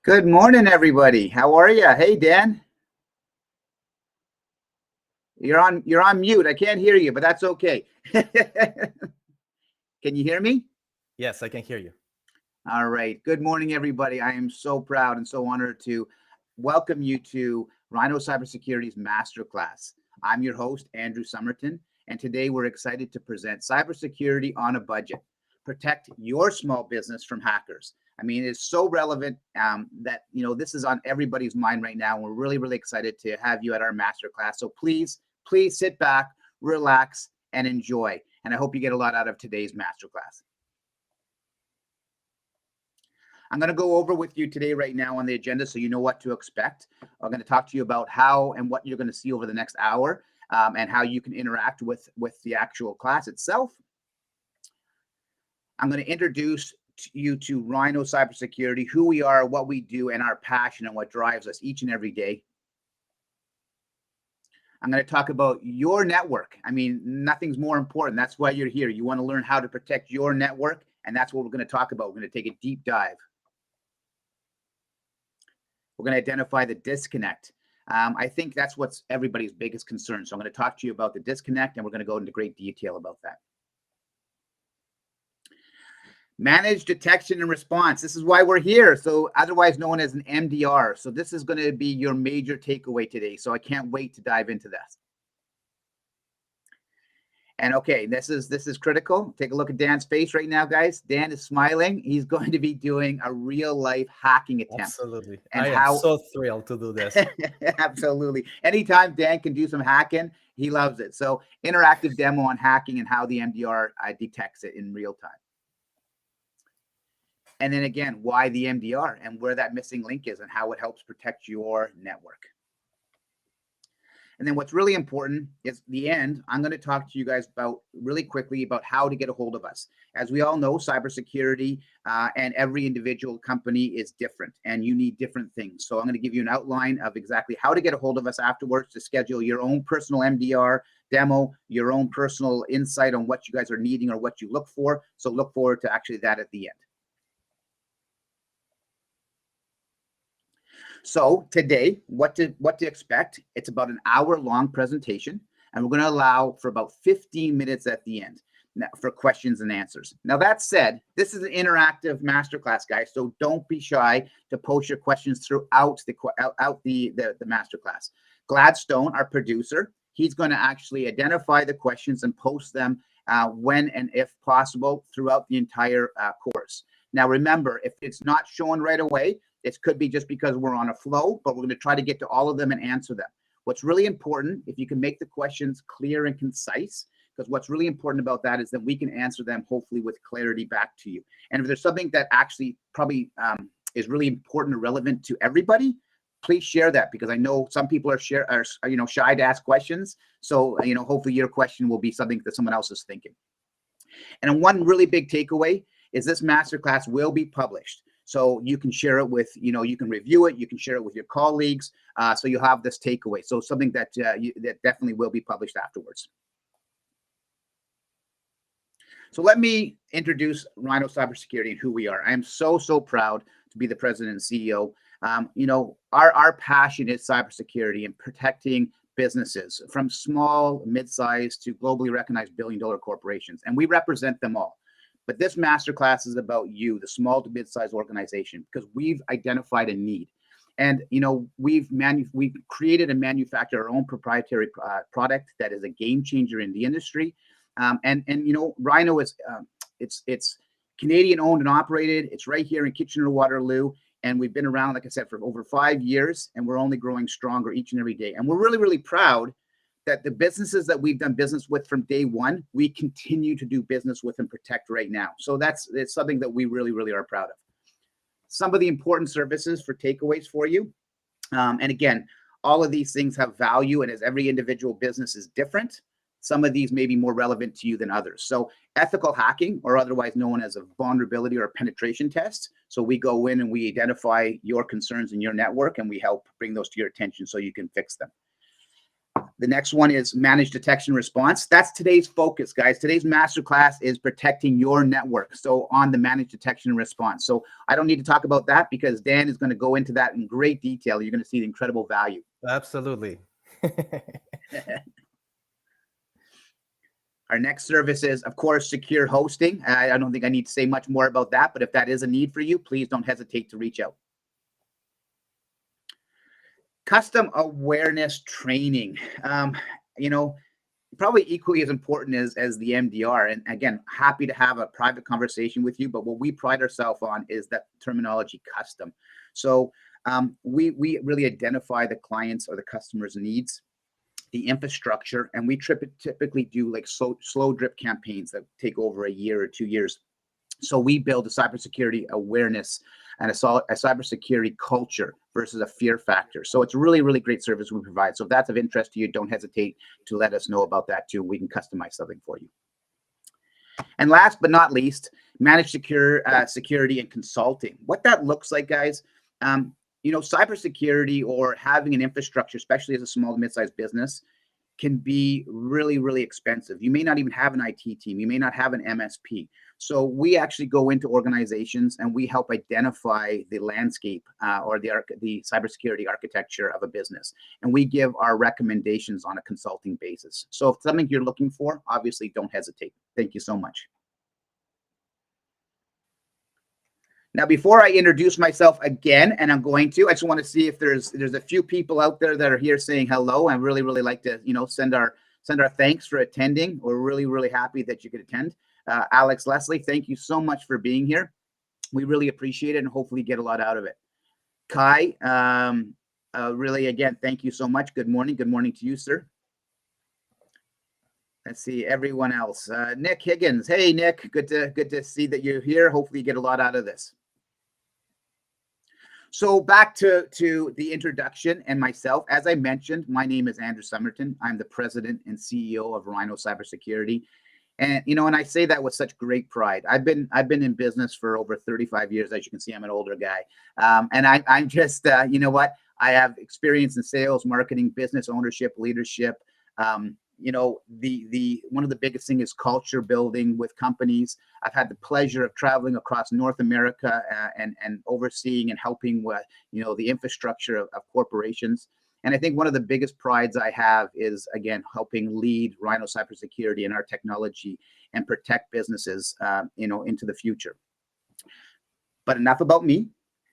Good morning, everybody. How are you? Hey, Dan. You're on mute. I can't hear you, but that's okay. Can you hear me? Yes, I can hear you. All right. Good morning, everybody. I am so proud and so honored to welcome you to Rhino Cybersecurity's Masterclass. I'm your host, Andrew Somerton, and today we're excited to present Cybersecurity on a Budget. Protect your small business from hackers. I mean, it's so relevant that, this is on everybody's mind right now. We're really, really excited to have you at our Masterclass. So please sit back, relax, and enjoy. And I hope you get a lot out of today's Masterclass. I'm going to go over with you today right now on the agenda so you know what to expect. I'm going to talk to you about how and what you're going to see over the next hour and how you can interact with the actual class itself. I'm going to introduce you to Rhino Cybersecurity, who we are, what we do, and our passion and what drives us each and every day. I'm going to talk about your network. I mean, nothing's more important. That's why you're here. You want to learn how to protect your network, and that's what we're going to talk about. We're going to take a deep dive. We're going to identify the disconnect. I think that's what's everybody's biggest concern. So I'm going to talk to you about the disconnect, and we're going to go into great detail about that. Manage detection and response. This is why we're here. So otherwise known as an MDR. So this is going to be your major takeaway today. So I can't wait to dive into this. And okay, this is critical. Take a look at Dan's face right now, guys. Dan is smiling. He's going to be doing a real life hacking attempt. Absolutely. And I am so thrilled to do this. Absolutely. Anytime Dan can do some hacking, he loves it. So interactive demo on hacking and how the MDR detects it in real time. And then again, why the MDR and where that missing link is and how it helps protect your network. And then what's really important is the end. I'm going to talk to you guys about really quickly about how to get a hold of us. As we all know, cybersecurity and every individual company is different and you need different things. So I'm going to give you an outline of exactly how to get a hold of us afterwards to schedule your own personal MDR demo, your own personal insight on what you guys are needing or what you look for. So look forward to actually that at the end. So today, what to expect? It's about an hour-long presentation, and we're going to allow for about 15 minutes at the end for questions and answers. Now, that said, this is an interactive masterclass, guys, so don't be shy to post your questions throughout the masterclass. Gladstone, our producer, he's going to actually identify the questions and post them when and if possible throughout the entire course. Now, remember, if it's not shown right away, it could be just because we're on a flow, but we're going to try to get to all of them and answer them. What's really important, if you can make the questions clear and concise, because what's really important about that is that we can answer them hopefully with clarity back to you. And if there's something that actually probably is really important or relevant to everybody, please share that, because I know some people are shy to ask questions. So hopefully your question will be something that someone else is thinking. And one really big takeaway is this masterclass will be published. So you can share it with, you can review it, you can share it with your colleagues. So you'll have this takeaway. So something that that definitely will be published afterwards. So let me introduce Rhino Cybersecurity and who we are. I am so proud to be the president and CEO. Our passion is cybersecurity and protecting businesses from small, mid-sized to globally recognized billion-dollar corporations. And we represent them all. But this masterclass is about you, the small to mid-sized organization, because we've identified a need. And, we've created and manufactured our own proprietary product that is a game changer in the industry. Rhino is, it's Canadian owned and operated. It's right here in Kitchener-Waterloo. And we've been around, like I said, for over 5 years, and we're only growing stronger each and every day. And we're really, really proud that the businesses that we've done business with from day one, we continue to do business with and protect right now. So it's something that we really, really are proud of. Some of the important services for takeaways for you. And again, all of these things have value, and as every individual business is different, some of these may be more relevant to you than others. So ethical hacking, or otherwise known as a vulnerability or a penetration test. So we go in and we identify your concerns in your network, and we help bring those to your attention so you can fix them. The next one is managed detection response. That's today's focus, guys. Today's masterclass is protecting your network. So on the managed detection and response. So I don't need to talk about that because Dan is going to go into that in great detail. You're going to see the incredible value. Absolutely. Our next service is, of course, secure hosting. I don't think I need to say much more about that, but if that is a need for you, please don't hesitate to reach out. Custom awareness training. Probably equally as important as the MDR. And again, happy to have a private conversation with you, but what we pride ourselves on is that terminology custom. So we really identify the clients or the customer's needs, the infrastructure, and we typically do like slow drip campaigns that take over a year or 2 years. So we build a cybersecurity awareness and a cybersecurity culture versus a fear factor. So it's a really, really great service we provide. So if that's of interest to you, don't hesitate to let us know about that too. We can customize something for you. And last but not least, managed security and consulting. What that looks like, guys, cybersecurity or having an infrastructure, especially as a small to mid-sized business, can be really, really expensive. You may not even have an IT team. You may not have an MSP. So we actually go into organizations and we help identify the landscape or the cybersecurity architecture of a business. And we give our recommendations on a consulting basis. So if it's something you're looking for, obviously don't hesitate. Thank you so much. Now, before I introduce myself again, and I just want to see if there's a few people out there that are here saying hello. I really, really like to, send our thanks for attending. We're really, really happy that you could attend. Alex, Leslie, thank you so much for being here. We really appreciate it and hopefully get a lot out of it. Kai, really, again, thank you so much. Good morning. Good morning to you, sir. Let's see everyone else. Nick Higgins. Hey, Nick, good to see that you're here. Hopefully you get a lot out of this. So back to the introduction and myself. As I mentioned, my name is Andrew Summerton. I'm the president and CEO of Rhino Cybersecurity. And, and I say that with such great pride. I've been in business for over 35 years. As you can see, I'm an older guy. And I'm just, I have experience in sales, marketing, business ownership, leadership. One of the biggest thing is culture building with companies. I've had the pleasure of traveling across North America and overseeing and helping with, the infrastructure of corporations. And I think one of the biggest prides I have is, again, helping lead Rhino Cybersecurity and our technology and protect businesses, into the future. But enough about me.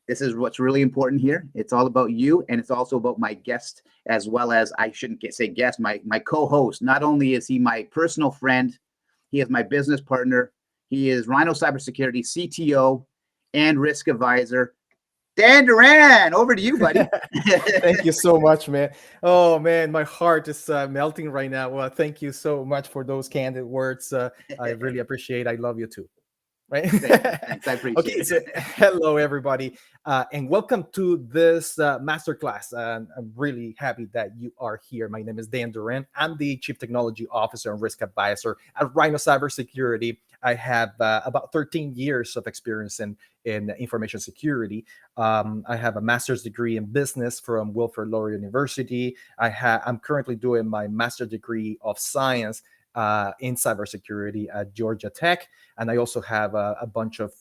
This is what's really important here. It's all about you, and it's also about my guest, as well as, I shouldn't say guest, my co-host. Not only is he my personal friend, he is my business partner. He is Rhino Cybersecurity CTO and risk advisor. Dan Duran, over to you, buddy. Thank you so much, man. Oh, man, my heart is melting right now. Well, thank you so much for those candid words. I really appreciate it. I love you too. Right? Thanks. I appreciate it. So, hello, everybody, and welcome to this masterclass. I'm really happy that you are here. My name is Dan Duran. I'm the Chief Technology Officer and Risk Advisor at Rhino Cybersecurity. I have about 13 years of experience in information security. I have a master's degree in business from Wilfrid Laurier University. I'm currently doing my master's degree of science in cybersecurity at Georgia Tech. And I also have a bunch of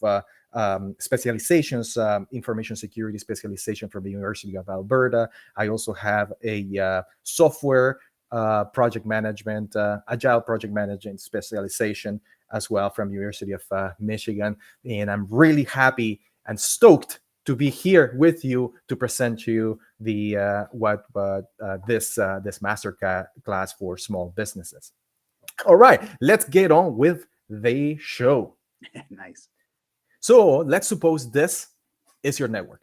specializations, information security specialization from the University of Alberta. I also have a software project management, agile project management specialization as well from University of Michigan. And I'm really happy and stoked to be here with you to present you the this master class for small businesses. All right, let's get on with the show. Nice. So let's suppose this is your network.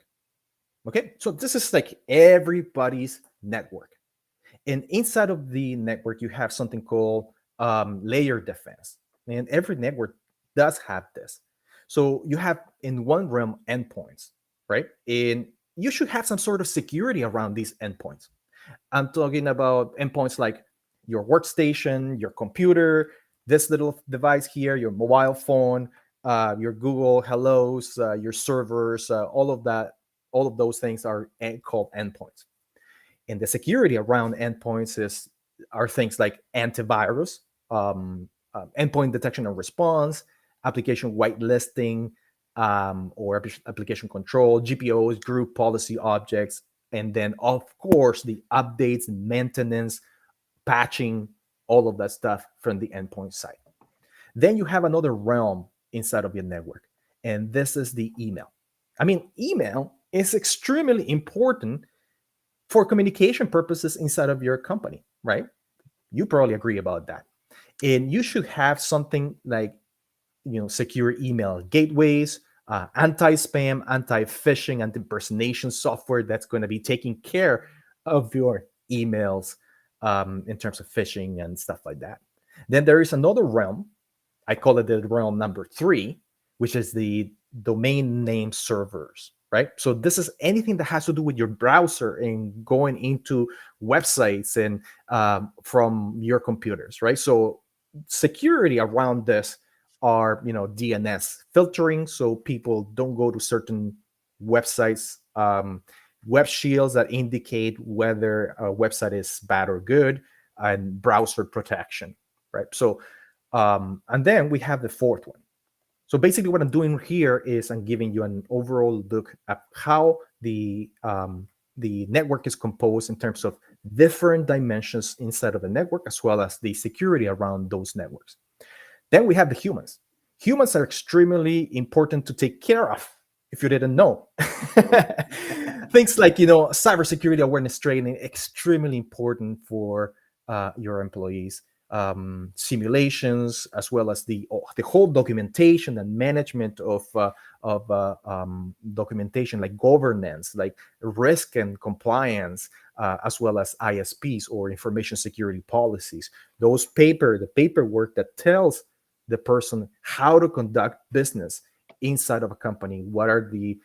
Okay, so this is like everybody's network. And inside of the network, you have something called layer defense. And every network does have this. So you have in one realm endpoints, right? And you should have some sort of security around these endpoints. I'm talking about endpoints like your workstation, your computer, this little device here, your mobile phone, your Google Hellos, your servers, all of those things are called endpoints. And the security around endpoints is are things like antivirus, endpoint detection and response, application whitelisting, or application control, GPOs, group policy objects, and then of course the updates, maintenance, patching, all of that stuff from the endpoint side. Then you have another realm inside of your network, and this is the email. I mean, email is extremely important for communication purposes inside of your company, right? You probably agree about that. And you should have something like, secure email gateways, anti-spam, anti-phishing, anti-impersonation software that's going to be taking care of your emails in terms of phishing and stuff like that. Then there is another realm. I call it the realm number 3, which is the domain name servers, right? So this is anything that has to do with your browser and going into websites and from your computers, right? So security around this are, DNS filtering, so people don't go to certain websites, web shields that indicate whether a website is bad or good, and browser protection, right? So, and then we have the fourth one. So basically what I'm doing here is I'm giving you an overall look at how the network is composed in terms of different dimensions inside of the network, as well as the security around those networks. Then we have the humans. Humans are extremely important to take care of, if you didn't know. Things like, cybersecurity awareness training, extremely important for your employees. Simulations, as well as the whole documentation and management of documentation, like governance, like risk and compliance, as well as ISPs, or information security policies. The paperwork that tells the person how to conduct business inside of a company. What are the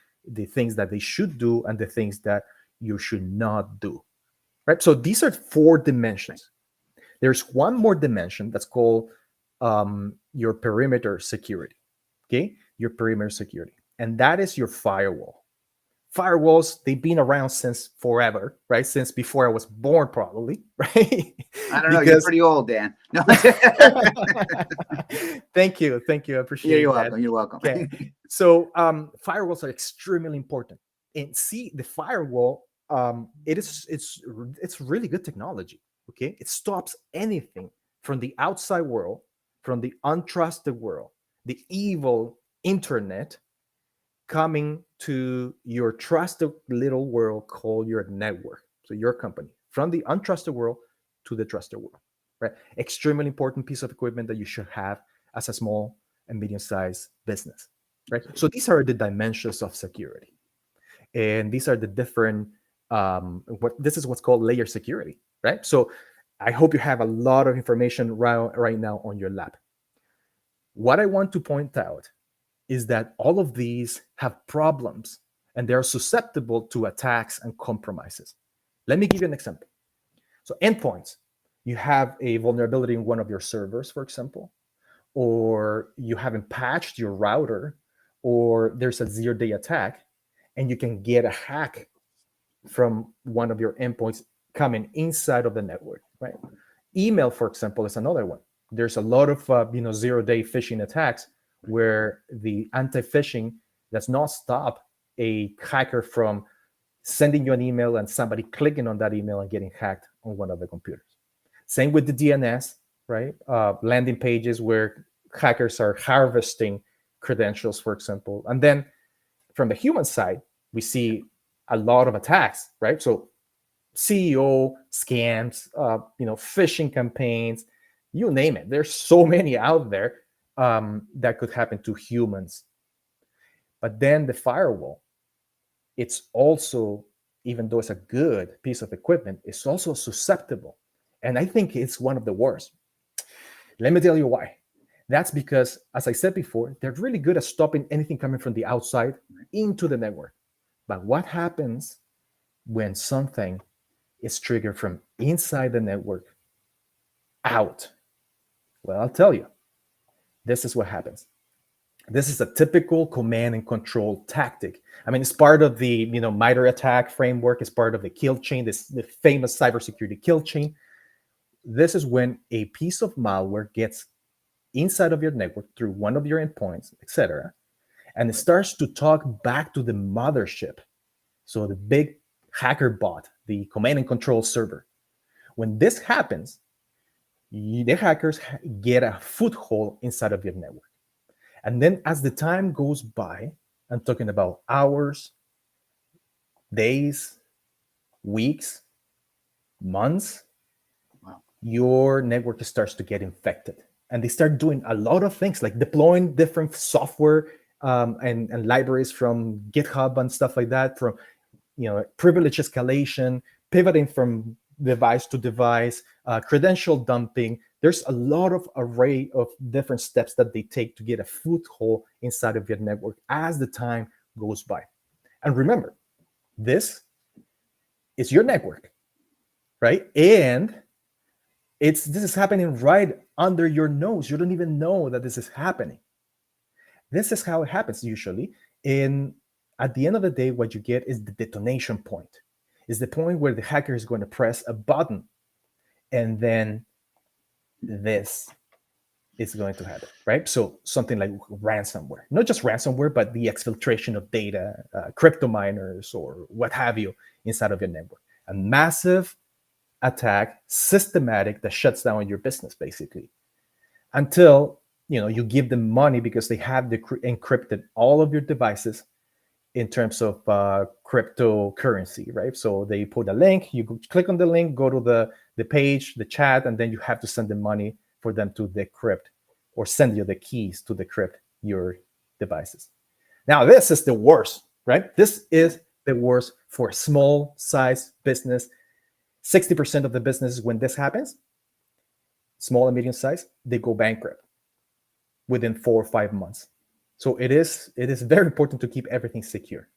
things that they should do and the things that you should not do, right? So these are 4 dimensions. There's one more dimension that's called your perimeter security, okay? Your perimeter security. And that is your firewall. Firewalls, they've been around since forever, right? Since before I was born, probably, right? I don't know. You're pretty old, Dan. No. Thank you. I appreciate You're that. welcome. You're welcome. Okay. So firewalls are extremely important. And see, the firewall, it's really good technology. Okay, it stops anything from the outside world, from the untrusted world, the evil internet, coming to your trusted little world called your network. So your company, from the untrusted world to the trusted world, right? Extremely important piece of equipment that you should have as a small and medium-sized business, right? So these are the dimensions of security, and these are the different. This is what's called layer security, right? So I hope you have a lot of information right now on your lap. What I want to point out is that all of these have problems, and they're susceptible to attacks and compromises. Let me give you an example. So endpoints, you have a vulnerability in one of your servers, for example, or you haven't patched your router, or there's a zero-day attack, and you can get a hack from one of your endpoints coming inside of the network, right? Email, for example, is another one. There's a lot of zero-day phishing attacks where the anti-phishing does not stop a hacker from sending you an email and somebody clicking on that email and getting hacked on one of the computers. Same with the DNS, right? Landing pages where hackers are harvesting credentials, for example. And then from the human side, we see a lot of attacks, right? So CEO scams, phishing campaigns, you name it. There's so many out there that could happen to humans. But then the firewall, it's also, even though it's a good piece of equipment, it's also susceptible. And I think it's one of the worst. Let me tell you why. That's because, as I said before, they're really good at stopping anything coming from the outside into the network. But what happens when something is triggered from inside the network out? Well, I'll tell you. This is what happens. This is a typical command and control tactic. I mean, it's part of the MITRE attack framework. It's part of the kill chain, the famous cybersecurity kill chain. this is when a piece of malware gets inside of your network through one of your endpoints, etc., and it starts to talk back to the mothership. So the big hacker bot, the command and control server. When this happens, the hackers get a foothold inside of your network. And then as the time goes by, I'm talking about hours, days, weeks, months, your network starts to get infected. And they start doing a lot of things like deploying different software and libraries from GitHub and stuff like that, from privilege escalation, pivoting from device to device, credential dumping. There's a lot of array of different steps that they take to get a foothold inside of your network as the time goes by. And remember, this is your network, right? And this is happening right under your nose. You don't even know that this is happening. This is how it happens usually. At the end of the day, what you get is the detonation point. Is the point where the hacker is going to press a button, and then this is going to happen, right? So something like ransomware, not just ransomware, but the exfiltration of data, crypto miners, or what have you inside of your network. A massive attack, systematic, that shuts down your business basically, until you give them money because they have encrypted all of your devices in terms of cryptocurrency, right? So they put a link, you click on the link, go to the page, the chat, and then you have to send them money for them to decrypt or send you the keys to decrypt your devices. Now, this is the worst, right? This is the worst for small size business. 60% of the businesses, when this happens, small and medium size, they go bankrupt within 4 or 5 months. So it is very important to keep everything secure.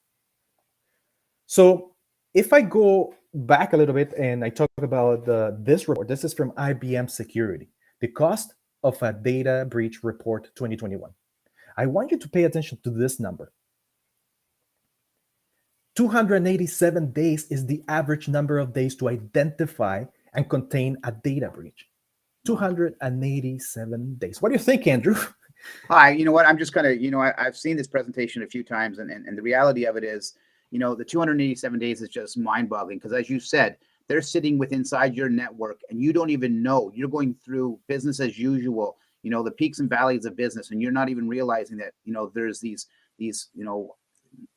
So if I go back a little bit and I talk about this report, this is from IBM Security, the cost of a data breach report 2021. I want you to pay attention to this number. 287 days is the average number of days to identify and contain a data breach. 287 days. What do you think, Andrew? Hi, you know what? I'm just gonna, I've seen this presentation a few times, and the reality of it is, the 287 days is just mind-boggling, because as you said, they're sitting inside your network and you don't even know. You're going through business as usual, the peaks and valleys of business, and you're not even realizing that, there's these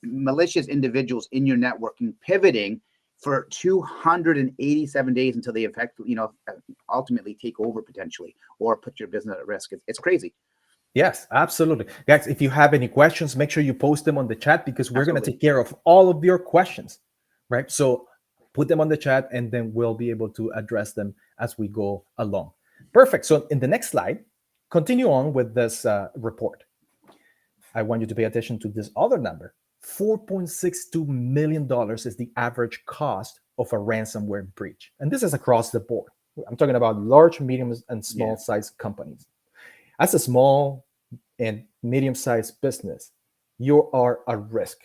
malicious individuals in your networking pivoting for 287 days until they ultimately take over potentially, or put your business at risk. It's crazy. Yes, absolutely. Guys, if you have any questions, make sure you post them on the chat, because we're going to take care of all of your questions, right? So put them on the chat, and then we'll be able to address them as we go along. Perfect. So in the next slide, continue on with this report. I want you to pay attention to this other number. $4.62 million is the average cost of a ransomware breach. And this is across the board. I'm talking about large, medium, and small-sized companies. As a small and medium-sized business, you are at risk,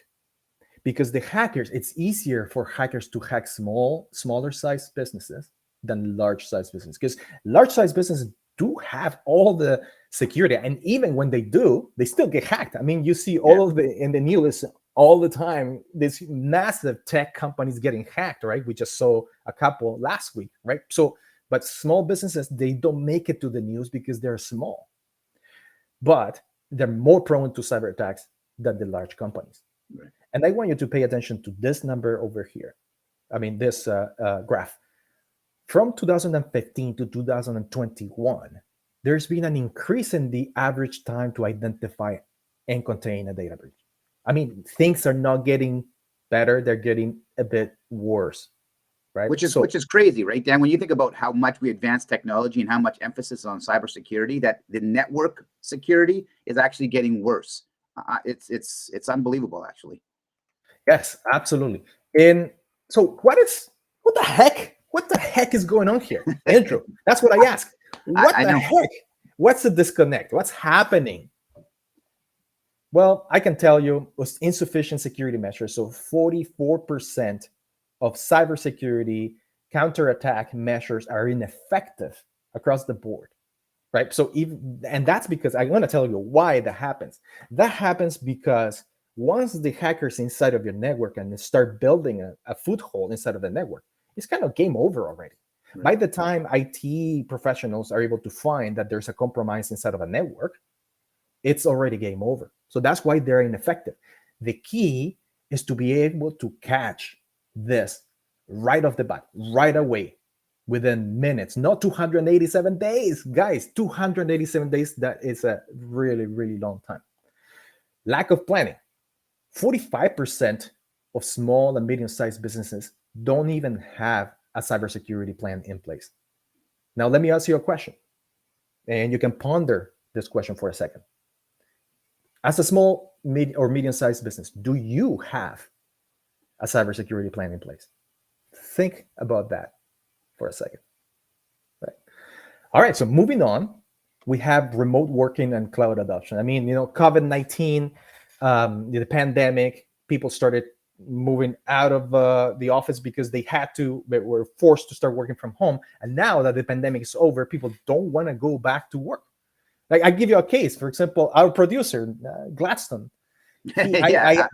because the hackers, it's easier for hackers to hack smaller-sized businesses than large-sized businesses, because large-sized businesses do have all the security, and even when they do, they still get hacked. I mean, you see all of in the news all the time, these massive tech companies getting hacked, right? We just saw a couple last week, right? So, but small businesses, they don't make it to the news because they're small, but they're more prone to cyber attacks than the large companies. Right. And I want you to pay attention to this number over here. I mean, this graph. From 2015 to 2021, there's been an increase in the average time to identify and contain a data breach. I mean, things are not getting better; they're getting a bit worse, right? Which is crazy, right, Dan? When you think about how much we advance technology and how much emphasis on cybersecurity, that the network security is actually getting worse. It's unbelievable, actually. Yes, absolutely. And so, what the heck is going on here, Andrew? That's what I ask. What the heck? What's the disconnect? What's happening? Well, I can tell you, it was insufficient security measures. So 44% of cybersecurity counterattack measures are ineffective across the board, right? So and that's because I'm going to tell you why that happens. That happens because once the hackers inside of your network and they start building a foothold inside of the network, it's kind of game over already. Right. By the time IT professionals are able to find that there's a compromise inside of a network, it's already game over. So that's why they're ineffective. The key is to be able to catch this right off the bat, right away, within minutes, not 287 days. Guys, 287 days, that is a really, really long time. Lack of planning. 45% of small and medium-sized businesses don't even have a cybersecurity plan in place. Now, let me ask you a question, and you can ponder this question for a second. As a small or medium-sized business, do you have a cybersecurity plan in place? Think about that for a second. Right. All right, so moving on, we have remote working and cloud adoption. I mean, COVID-19, the pandemic, people started moving out of the office because they were forced to start working from home. And now that the pandemic is over, people don't want to go back to work. Like, I give you a case, for example, our producer, Gladstone. I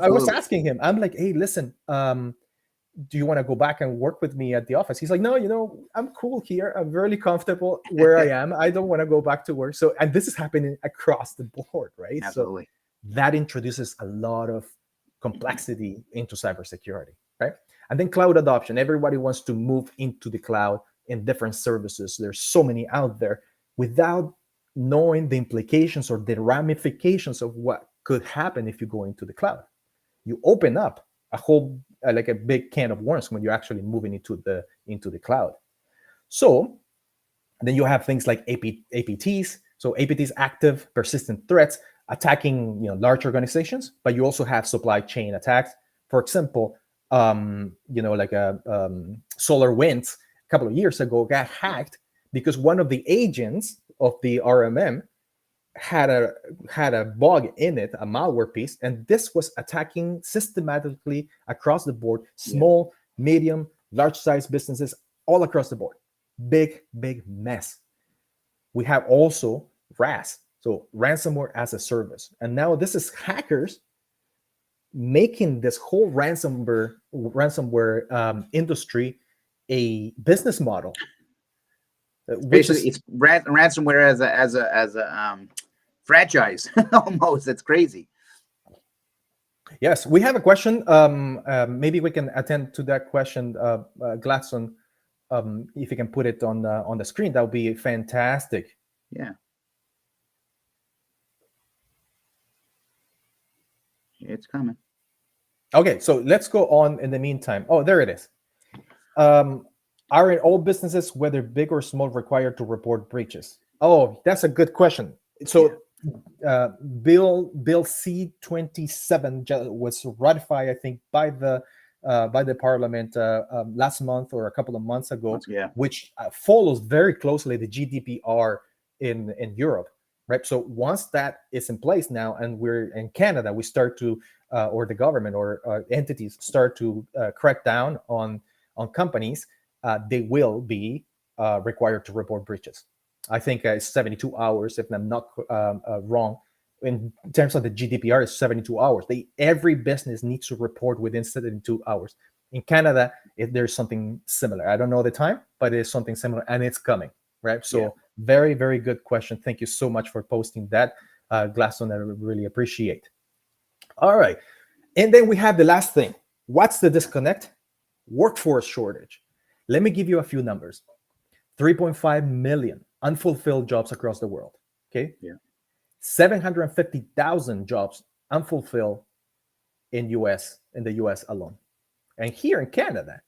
was asking him, I'm like, hey, listen, do you want to go back and work with me at the office? He's like, no, I'm cool here. I'm really comfortable where I am. I don't want to go back to work. So, and this is happening across the board, right? Absolutely. So that introduces a lot of complexity into cybersecurity, right? And then cloud adoption. Everybody wants to move into the cloud in different services. There's so many out there without knowing the implications or the ramifications of what could happen if you go into the cloud. You open up a whole like a big can of worms when you're actually moving into the cloud. So then you have things like APTs. So APTs, active persistent threats, attacking large organizations, but you also have supply chain attacks. For example, like SolarWinds a couple of years ago got hacked because one of the agents of the RMM had a bug in it, a malware piece, and this was attacking systematically across the board, small, medium, large-sized businesses all across the board. Big mess. We have also RAS, so ransomware as a service, and now this is hackers making this whole ransomware industry a business model. Basically, it's ransomware as a franchise almost. It's crazy. Yes, we have a question. Maybe we can attend to that question, Gladstone. If you can put it on the screen, that would be fantastic. Yeah. It's coming. Okay, so let's go on in the meantime. Oh, there it is. Are in all businesses, whether big or small, required to report breaches? Oh, that's a good question. So Bill C-27 was ratified, I think, by the Parliament last month or a couple of months ago, which follows very closely the GDPR in Europe, right? So once that is in place now, and we're in Canada, we start to, or the government or entities start to crack down on companies. They will be required to report breaches. I think it's 72 hours, if I'm not wrong. In terms of the GDPR, it's 72 hours. Every business needs to report within 72 hours. In Canada, there's something similar. I don't know the time, but it's something similar, and it's coming, right? So very, very good question. Thank you so much for posting that, Gladstone. I really appreciate. All right. And then we have the last thing. What's the disconnect? Workforce shortage. Let me give you a few numbers. 3.5 million unfulfilled jobs across the world. Okay. 750,000 jobs unfulfilled in the US alone. And here in Canada,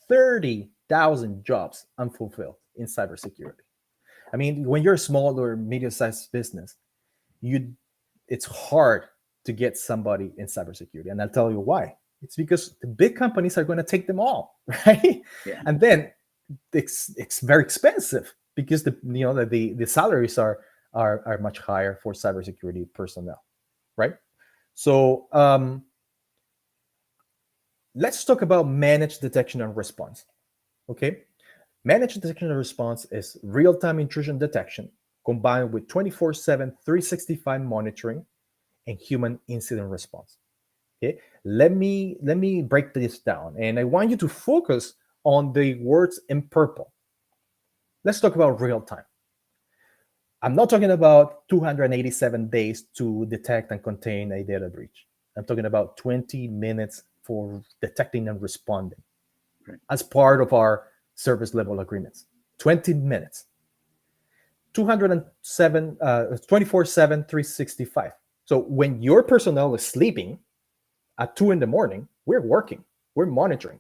30,000 jobs unfulfilled in cybersecurity. I mean, when you're a small or medium-sized business, it's hard to get somebody in cybersecurity. And I'll tell you why. It's because the big companies are going to take them all, right? Yeah. And then it's very expensive because the salaries are much higher for cybersecurity personnel, right? So let's talk about managed detection and response. Okay. Managed detection and response is real-time intrusion detection combined with 24/7, 365 monitoring and human incident response. Okay. Let me break this down, and I want you to focus on the words in purple. Let's talk about real time. I'm not talking about 287 days to detect and contain a data breach. I'm talking about 20 minutes for detecting and responding as part of our service level agreements. 20 minutes. 207, 24/7, 365. So when your personnel is sleeping at 2 in the morning, we're working, we're monitoring.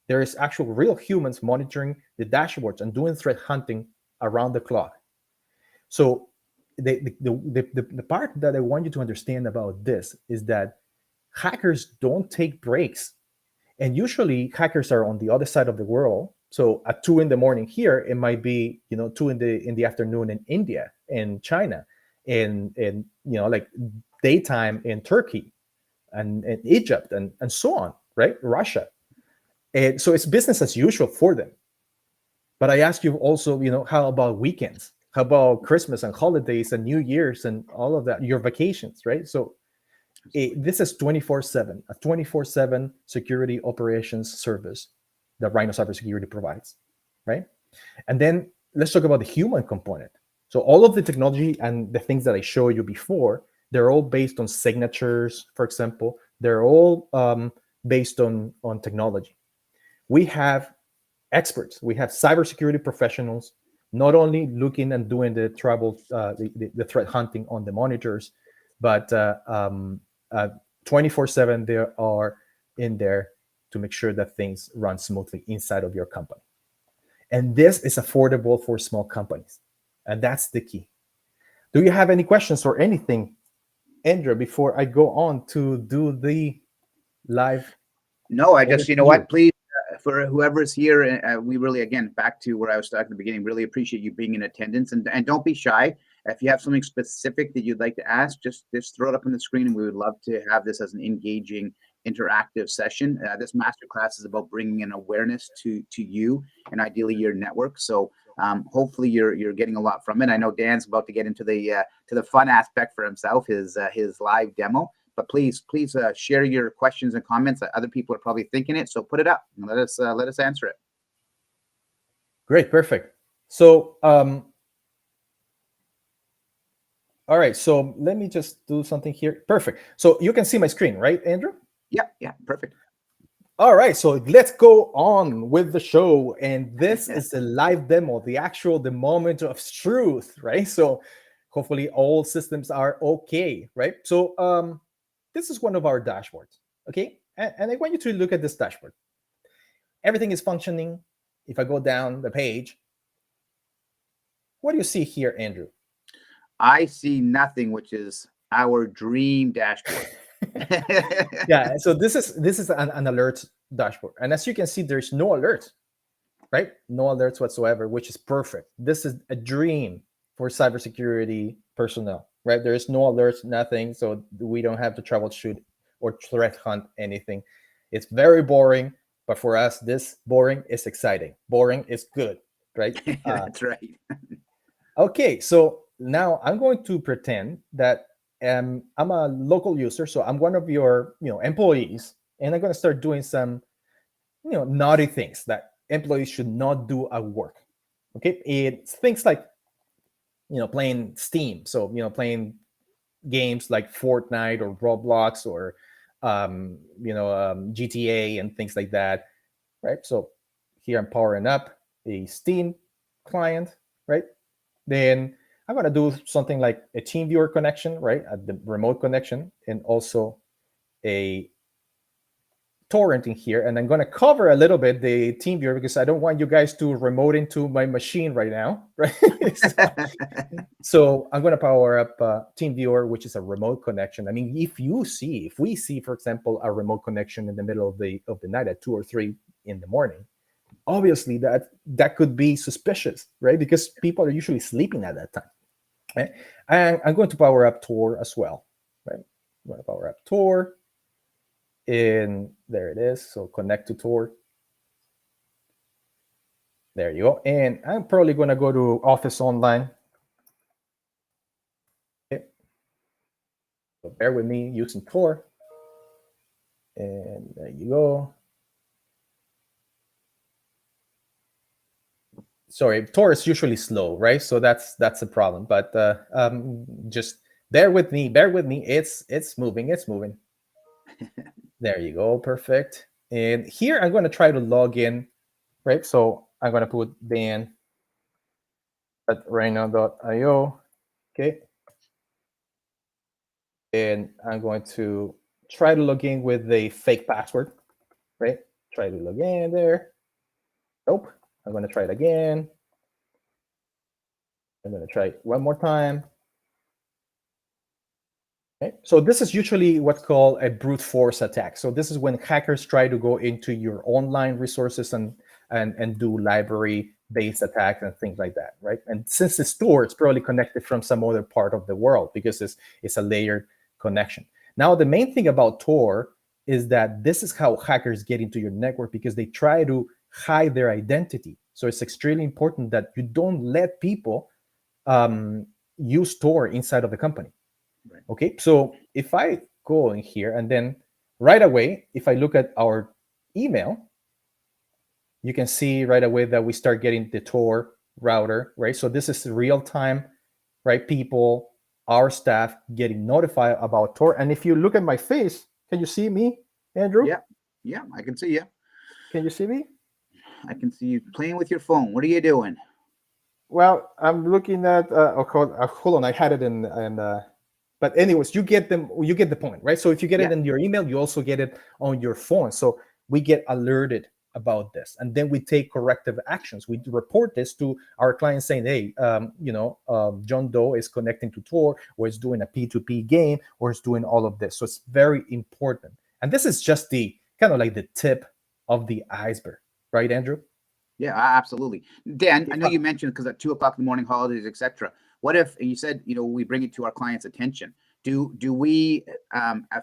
There is actual real humans monitoring the dashboards and doing threat hunting around the clock. So the part that I want you to understand about this is that hackers don't take breaks. And usually hackers are on the other side of the world. So at 2 in the morning here, it might be 2 in the afternoon in India, in China, in like daytime in Turkey and Egypt and so on, right? Russia. And so it's business as usual for them. But I ask you also, how about weekends? How about Christmas and holidays and New Year's and all of that, your vacations, right? So this is 24/7, a 24/7 security operations service that Rhino Cybersecurity provides, right? And then let's talk about the human component. So all of the technology and the things that I showed you before, they're all based on signatures, for example. They're all based on technology. We have experts. We have cybersecurity professionals, not only looking and doing the trouble, the threat hunting on the monitors, but 24/7 they are in there to make sure that things run smoothly inside of your company. And this is affordable for small companies, and that's the key. Do you have any questions or anything, Andrew, before I go on to do the live? No, I just, overview? what, please, for whoever's here, we really, again, back to where I was talking at the beginning, really appreciate you being in attendance, and don't be shy. If you have something specific that you'd like to ask, just throw it up on the screen, and we would love to have this as an engaging, interactive session. This masterclass is about bringing an awareness to you and ideally your network. So hopefully you're getting a lot from it. I know Dan's about to get into the fun aspect for himself, his live demo. But please share your questions and comments. Other people are probably thinking it, so put it up and let us answer it. Great, perfect. So all right, so let me just do something here. Perfect. So you can see my screen, right, Andrew? Yeah, perfect. All right, so let's go on with the show. And this is the live demo, the moment of truth, right? So hopefully all systems are okay, right? So this is one of our dashboards, okay? And I want you to look at this dashboard. Everything is functioning. If I go down the page, what do you see here, Andrew? I see nothing, which is our dream dashboard. Yeah, so this is an alert dashboard. And as you can see, there's no alerts, right? No alerts whatsoever, which is perfect. This is a dream for cybersecurity personnel, right? There is no alerts, nothing. So we don't have to troubleshoot or threat hunt anything. It's very boring, but for us, this boring is exciting. Boring is good, right? That's right. Okay, so now I'm going to pretend that I'm a local user, so I'm one of your employees, and I'm going to start doing some naughty things that employees should not do at work. Okay, it's things like playing Steam, so playing games like Fortnite or Roblox or GTA and things like that, right? So here I'm powering up a Steam client, right? Then I'm going to do something like a Teamviewer connection, right? At the remote connection, and also a torrenting here. And I'm going to cover a little bit the Teamviewer because I don't want you guys to remote into my machine right now, right? So I'm going to power up Teamviewer, which is a remote connection. I mean, if we see, for example, a remote connection in the middle of the night at 2 or 3 in the morning, obviously that could be suspicious, right? Because people are usually sleeping at that time. Right? And I'm going to power up Tor as well, right? I'm going to power up Tor, and there it is. So connect to Tor. There you go. And I'm probably going to go to Office Online. Okay. So bear with me using Tor. And there you go. Sorry, Tor is usually slow, right? So that's a problem. But just bear with me. Bear with me. It's moving. It's moving. There you go. Perfect. And here I'm going to try to log in, right? So I'm going to put Dan at rhino.io. Okay. And I'm going to try to log in with a fake password, right? Try to log in there. Nope. I'm going to try it again. I'm going to try it one more time. Okay. So this is usually what's called a brute force attack. So this is when hackers try to go into your online resources and do library-based attacks and things like that, right? And since the store is probably connected from some other part of the world because it's a layered connection. Now, the main thing about Tor is that this is how hackers get into your network because they try to hide their identity. So it's extremely important that you don't let people use Tor inside of the company. Right. Okay, so if I go in here and then right away, if I look at our email, you can see right away that we start getting the Tor router, right? So this is real time, right? People, our staff getting notified about Tor. And if you look at my face, can you see me, Andrew? Yeah, I can see you. Can you see me? I can see you playing with your phone. What are you doing? Well, I'm looking at. Hold on, I had it in. But anyways, you get the point, right? So if you get it in your email, you also get it on your phone. So we get alerted about this, and then we take corrective actions. We report this to our clients saying, hey, John Doe is connecting to Tor, or is doing a P2P game, or is doing all of this. So it's very important. And this is just the kind of like the tip of the iceberg, right, Andrew? Yeah, absolutely. Dan, I know you mentioned because at 2 o'clock in the morning, holidays, etc. What if you said, we bring it to our clients' attention? Do we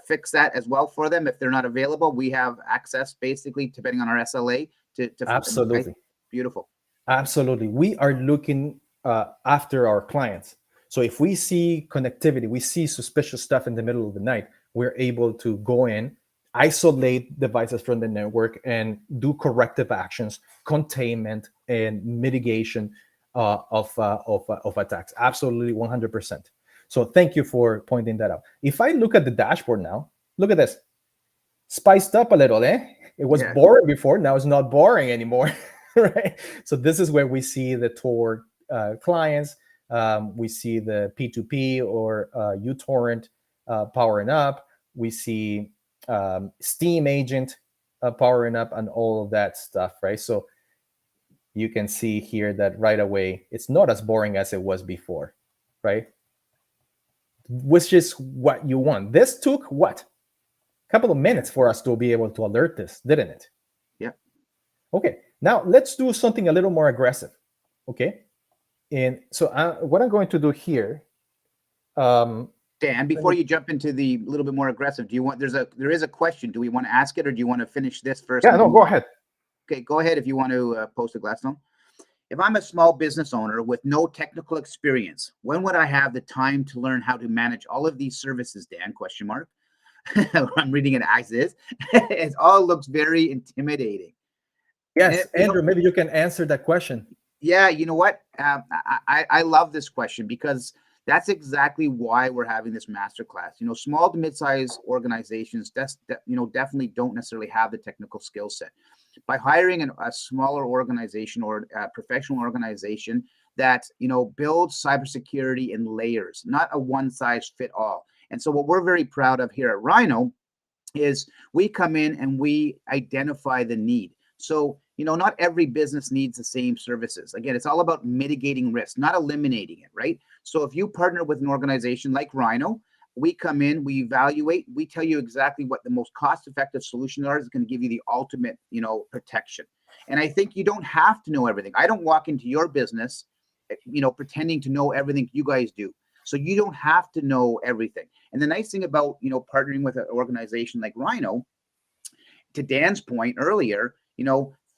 fix that as well for them if they're not available? We have access, basically, depending on our SLA. To Absolutely. Right? Beautiful. Absolutely. We are looking after our clients. So if we see connectivity, we see suspicious stuff in the middle of the night, we're able to go in, isolate devices from the network, and do corrective actions, containment, and mitigation of attacks. Absolutely, 100%. So thank you for pointing that out. If I look at the dashboard now, look at this. Spiced up a little, eh? It was boring before. Now it's not boring anymore, right? So this is where we see the Tor clients. We see the P2P or uTorrent powering up. We see Steam Agent powering up and all of that stuff, right? So you can see here that right away, it's not as boring as it was before, right? Which is what you want. This took what? A couple of minutes for us to be able to alert this, didn't it? Yeah. Okay, now let's do something a little more aggressive, okay? And so what I'm going to do here, Dan, before you jump into the little bit more aggressive, there is a question. Do we want to ask it, or do you want to finish this first? Yeah, no, go ahead. Okay, go ahead if you want to post a Gladstone. If I'm a small business owner with no technical experience, when would I have the time to learn how to manage all of these services, Dan? Question mark. I'm reading it as is. It all looks very intimidating. Yes, Andrew, maybe you can answer that question. Yeah, you know what? I love this question because that's exactly why we're having this masterclass. Small to mid-sized organizations, definitely don't necessarily have the technical skill set. By hiring a smaller organization or a professional organization that builds cybersecurity in layers, not a one-size-fit-all. And so what we're very proud of here at Rhino is we come in and we identify the need. So, not every business needs the same services. Again, it's all about mitigating risk, not eliminating it, right? So if you partner with an organization like Rhino, we come in, we evaluate, we tell you exactly what the most cost-effective solution is going to give you the ultimate, protection. And I think you don't have to know everything. I don't walk into your business, pretending to know everything you guys do. So you don't have to know everything. And the nice thing about, partnering with an organization like Rhino, to Dan's point earlier,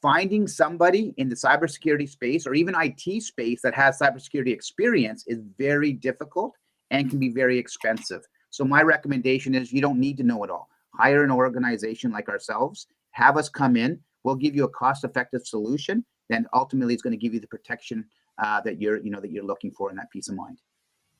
finding somebody in the cybersecurity space or even IT space that has cybersecurity experience is very difficult and can be very expensive. So my recommendation is you don't need to know it all. Hire an organization like ourselves, have us come in. We'll give you a cost-effective solution. Then ultimately, it's going to give you the protection that you're looking for in that peace of mind.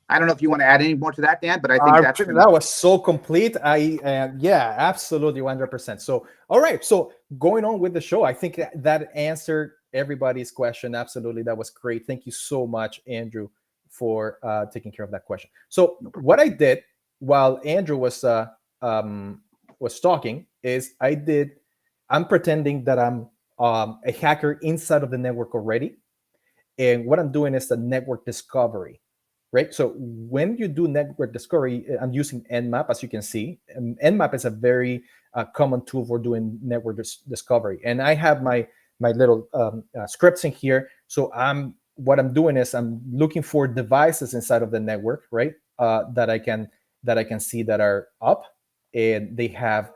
I don't know if you want to add any more to that, Dan, but I think that was so complete. Yeah, absolutely, 100%. So, all right. So going on with the show, I think that answered everybody's question. Absolutely, that was great. Thank you so much, Andrew, for taking care of that question. So what I did while Andrew was talking is I'm pretending that I'm a hacker inside of the network already, and what I'm doing is the network discovery. Right. So when you do network discovery, I'm using Nmap, as you can see. Nmap is a very common tool for doing network discovery. And I have my little scripts in here. So what I'm doing is I'm looking for devices inside of the network, right? That I can see that are up, and they have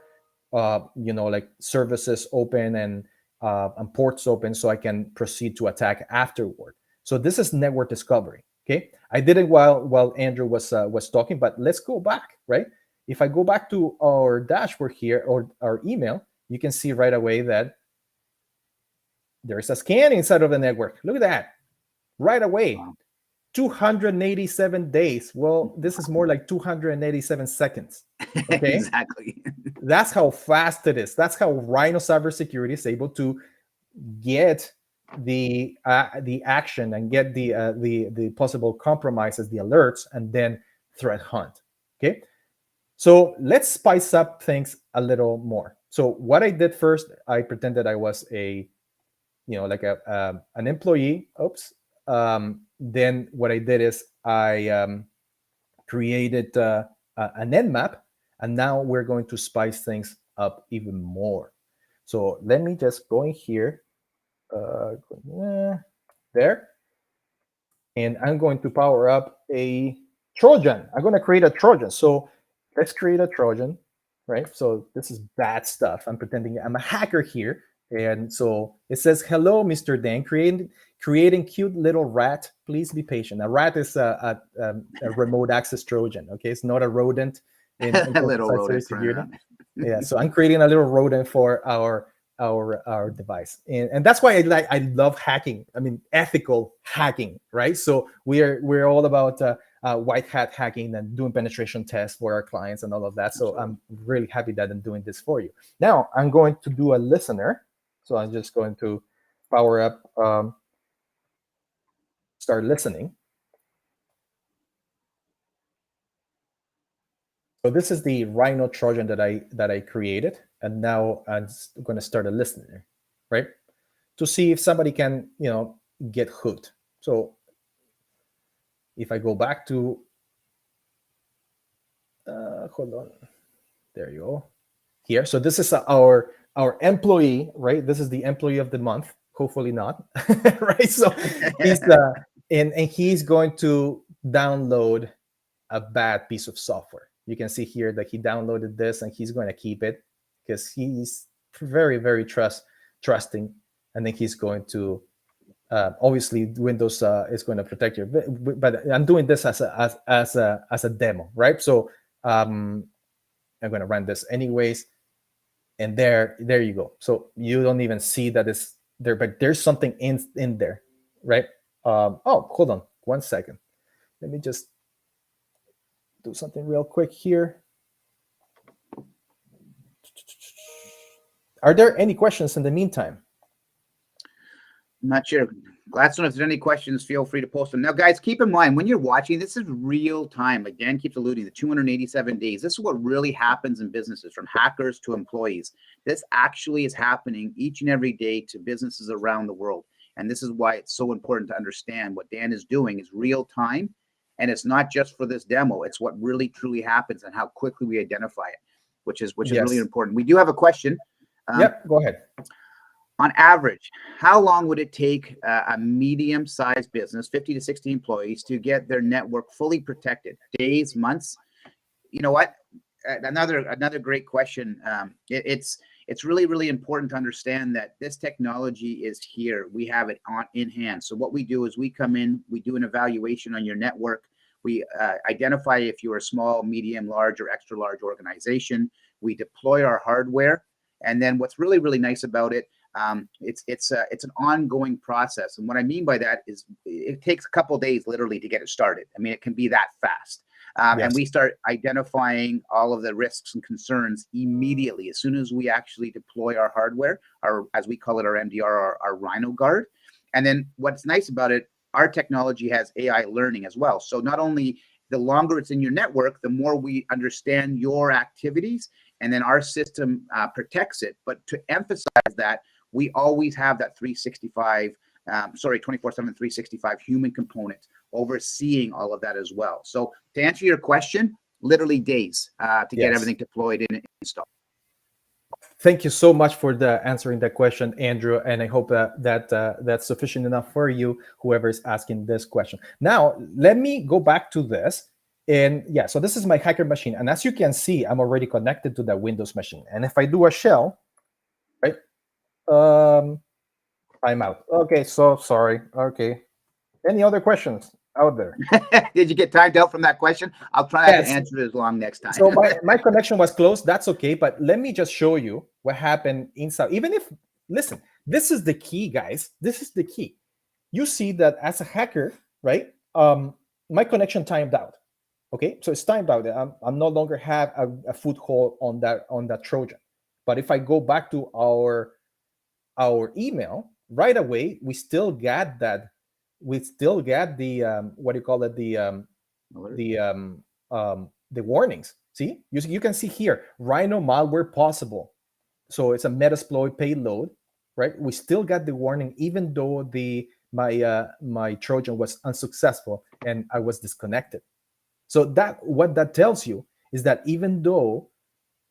like services open and ports open, so I can proceed to attack afterward. So this is network discovery. Okay, I did it while Andrew was talking, but let's go back, right? If I go back to our dashboard here or our email, you can see right away that there's a scan inside of the network. Look at that, right away. Wow. 287 days. Well, this is more like 287 seconds. Okay, exactly. That's how fast it is. That's how Rhino Cybersecurity is able to get the action and get the possible compromises, the alerts, and then threat hunt. Okay, so let's spice up things a little more. So what I did first, I pretended I was an employee. Oops. Then what I did is I created an Nmap, and now we're going to spice things up even more. So let me just go in here. There, and I'm going to power up a Trojan. I'm going to create a Trojan. So let's create a Trojan, right? So this is bad stuff. I'm pretending I'm a hacker here, and so it says, "Hello, Mr. Dan, creating cute little rat. Please be patient." A rat is a remote access Trojan. Okay, it's not a rodent. In a little rodent. Security. Yeah, so I'm creating a little rodent for our device, and that's why I love hacking. I mean, ethical hacking, right? So we're all about white hat hacking and doing penetration tests for our clients and all of that. So I'm really happy that I'm doing this for you. Now I'm going to do a listener. So I'm just going to power up, start listening. So this is the Rhino Trojan that I created, and now I'm going to start a listener, right, to see if somebody can get hooked. So if I go back to hold on, there you go. Here, so this is our employee, right? This is the employee of the month. Hopefully not, right? So he's and he's going to download a bad piece of software. You can see here that he downloaded this, and he's going to keep it because he's very, very trusting. And then he's going to obviously Windows is going to protect you, but I'm doing this as a demo, right? So I'm going to run this anyways, and there you go. So you don't even see that it's there, but there's something in there, right? Oh, hold on 1 second. Let me just do something real quick here. Are there any questions in the meantime? I'm not sure. Gladstone, if there's any questions, feel free to post them. Now, guys, keep in mind, when you're watching, this is real time. Like Dan keeps alluding, the 287 days. This is what really happens in businesses, from hackers to employees. This actually is happening each and every day to businesses around the world. And this is why it's so important to understand what Dan is doing is real time. And it's not just for this demo. It's what really truly happens and how quickly we identify it, which is really important. We do have a question. Yep, go ahead. On average, how long would it take a medium-sized business, 50 to 60 employees, to get their network fully protected? Days, months? You know what? Another great question. It's it's really, really important to understand that this technology is here. We have it in hand. So what we do is we come in, we do an evaluation on your network. We identify if you're a small, medium, large, or extra large organization. We deploy our hardware. And then what's really, really nice about it, it's an ongoing process. And what I mean by that is it takes a couple of days literally to get it started. I mean, it can be that fast. Yes. And we start identifying all of the risks and concerns immediately as soon as we actually deploy our hardware, as we call it, our MDR, our Rhino Guard. And then what's nice about it, our technology has AI learning as well. So not only the longer it's in your network, the more we understand your activities, and then our system protects it. But to emphasize that, we always have that 24/7, 365 human component overseeing all of that as well. So to answer your question, literally days to get everything deployed and installed. Thank you so much for answering that question, Andrew. And I hope that's sufficient enough for you, whoever is asking this question. Now, let me go back to this. And yeah, so this is my hacker machine. And as you can see, I'm already connected to the Windows machine. And if I do a shell, right, I'm out. Okay, so sorry. Okay. Any other questions out there? Did you get timed out from that question? I'll try to answer it as long next time. So my connection was closed. That's okay. But let me just show you what happened inside. Even if, listen, this is the key, guys. This is the key. You see that as a hacker, right? My connection timed out. Okay, so it's timed out. I'm no longer have a foothold on that Trojan. But if I go back to our email right away, we still got that. We still get the what do you call it? The warnings. See, you can see here, Rhino malware possible. So it's a Metasploit payload, right? We still got the warning, even though my Trojan was unsuccessful and I was disconnected. So what that tells you is that even though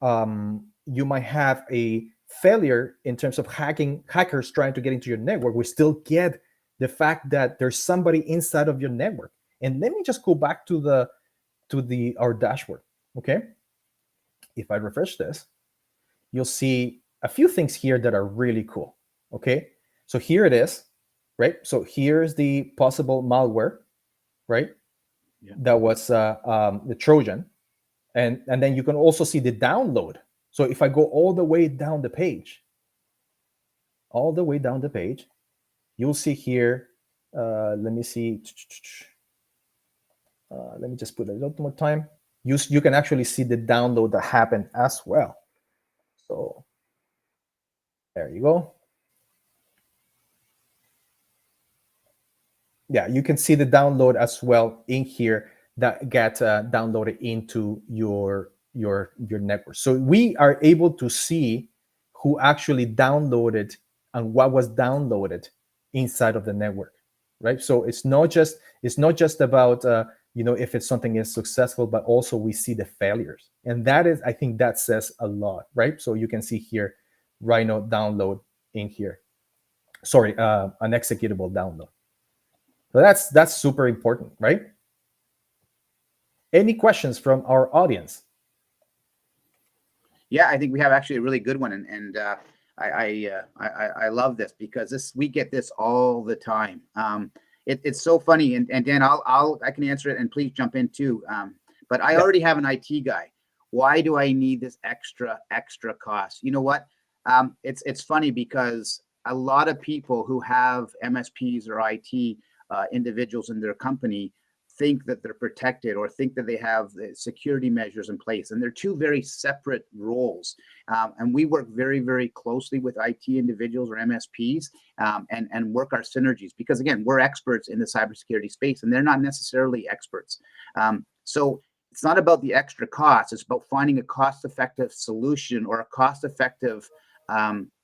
you might have a failure in terms of hackers trying to get into your network, we still get the fact that there's somebody inside of your network. And let me just go back to our dashboard. Okay, if I refresh this, you'll see a few things here that are really cool. Okay, so here it is, right? So here's the possible malware, right? Yeah. That was the Trojan, and then you can also see the download. So if I go all the way down the page, you'll see here. Let me see. Let me just put a little more time. You can actually see the download that happened as well. So there you go. Yeah, you can see the download as well in here that get downloaded into your network. So we are able to see who actually downloaded and what was downloaded inside of the network, right? So it's not just about if it's something is successful, but also we see the failures, and I think that says a lot, right? So you can see here, Rhino download in here. Sorry, an executable download. So that's super important, right? Any questions from our audience? Yeah, I think we have actually a really good one, and I love this because we get this all the time. It's so funny, and Dan, I can answer it, and please jump in too. But I already have an IT guy. Why do I need this extra cost? You know what? It's funny because a lot of people who have MSPs or IT individuals in their company think that they're protected or think that they have the security measures in place, and they're two very separate roles. And we work very, very closely with IT individuals or MSPs and work our synergies, because again, we're experts in the cybersecurity space and they're not necessarily experts. So it's not about the extra cost, it's about finding a cost-effective solution or a cost-effective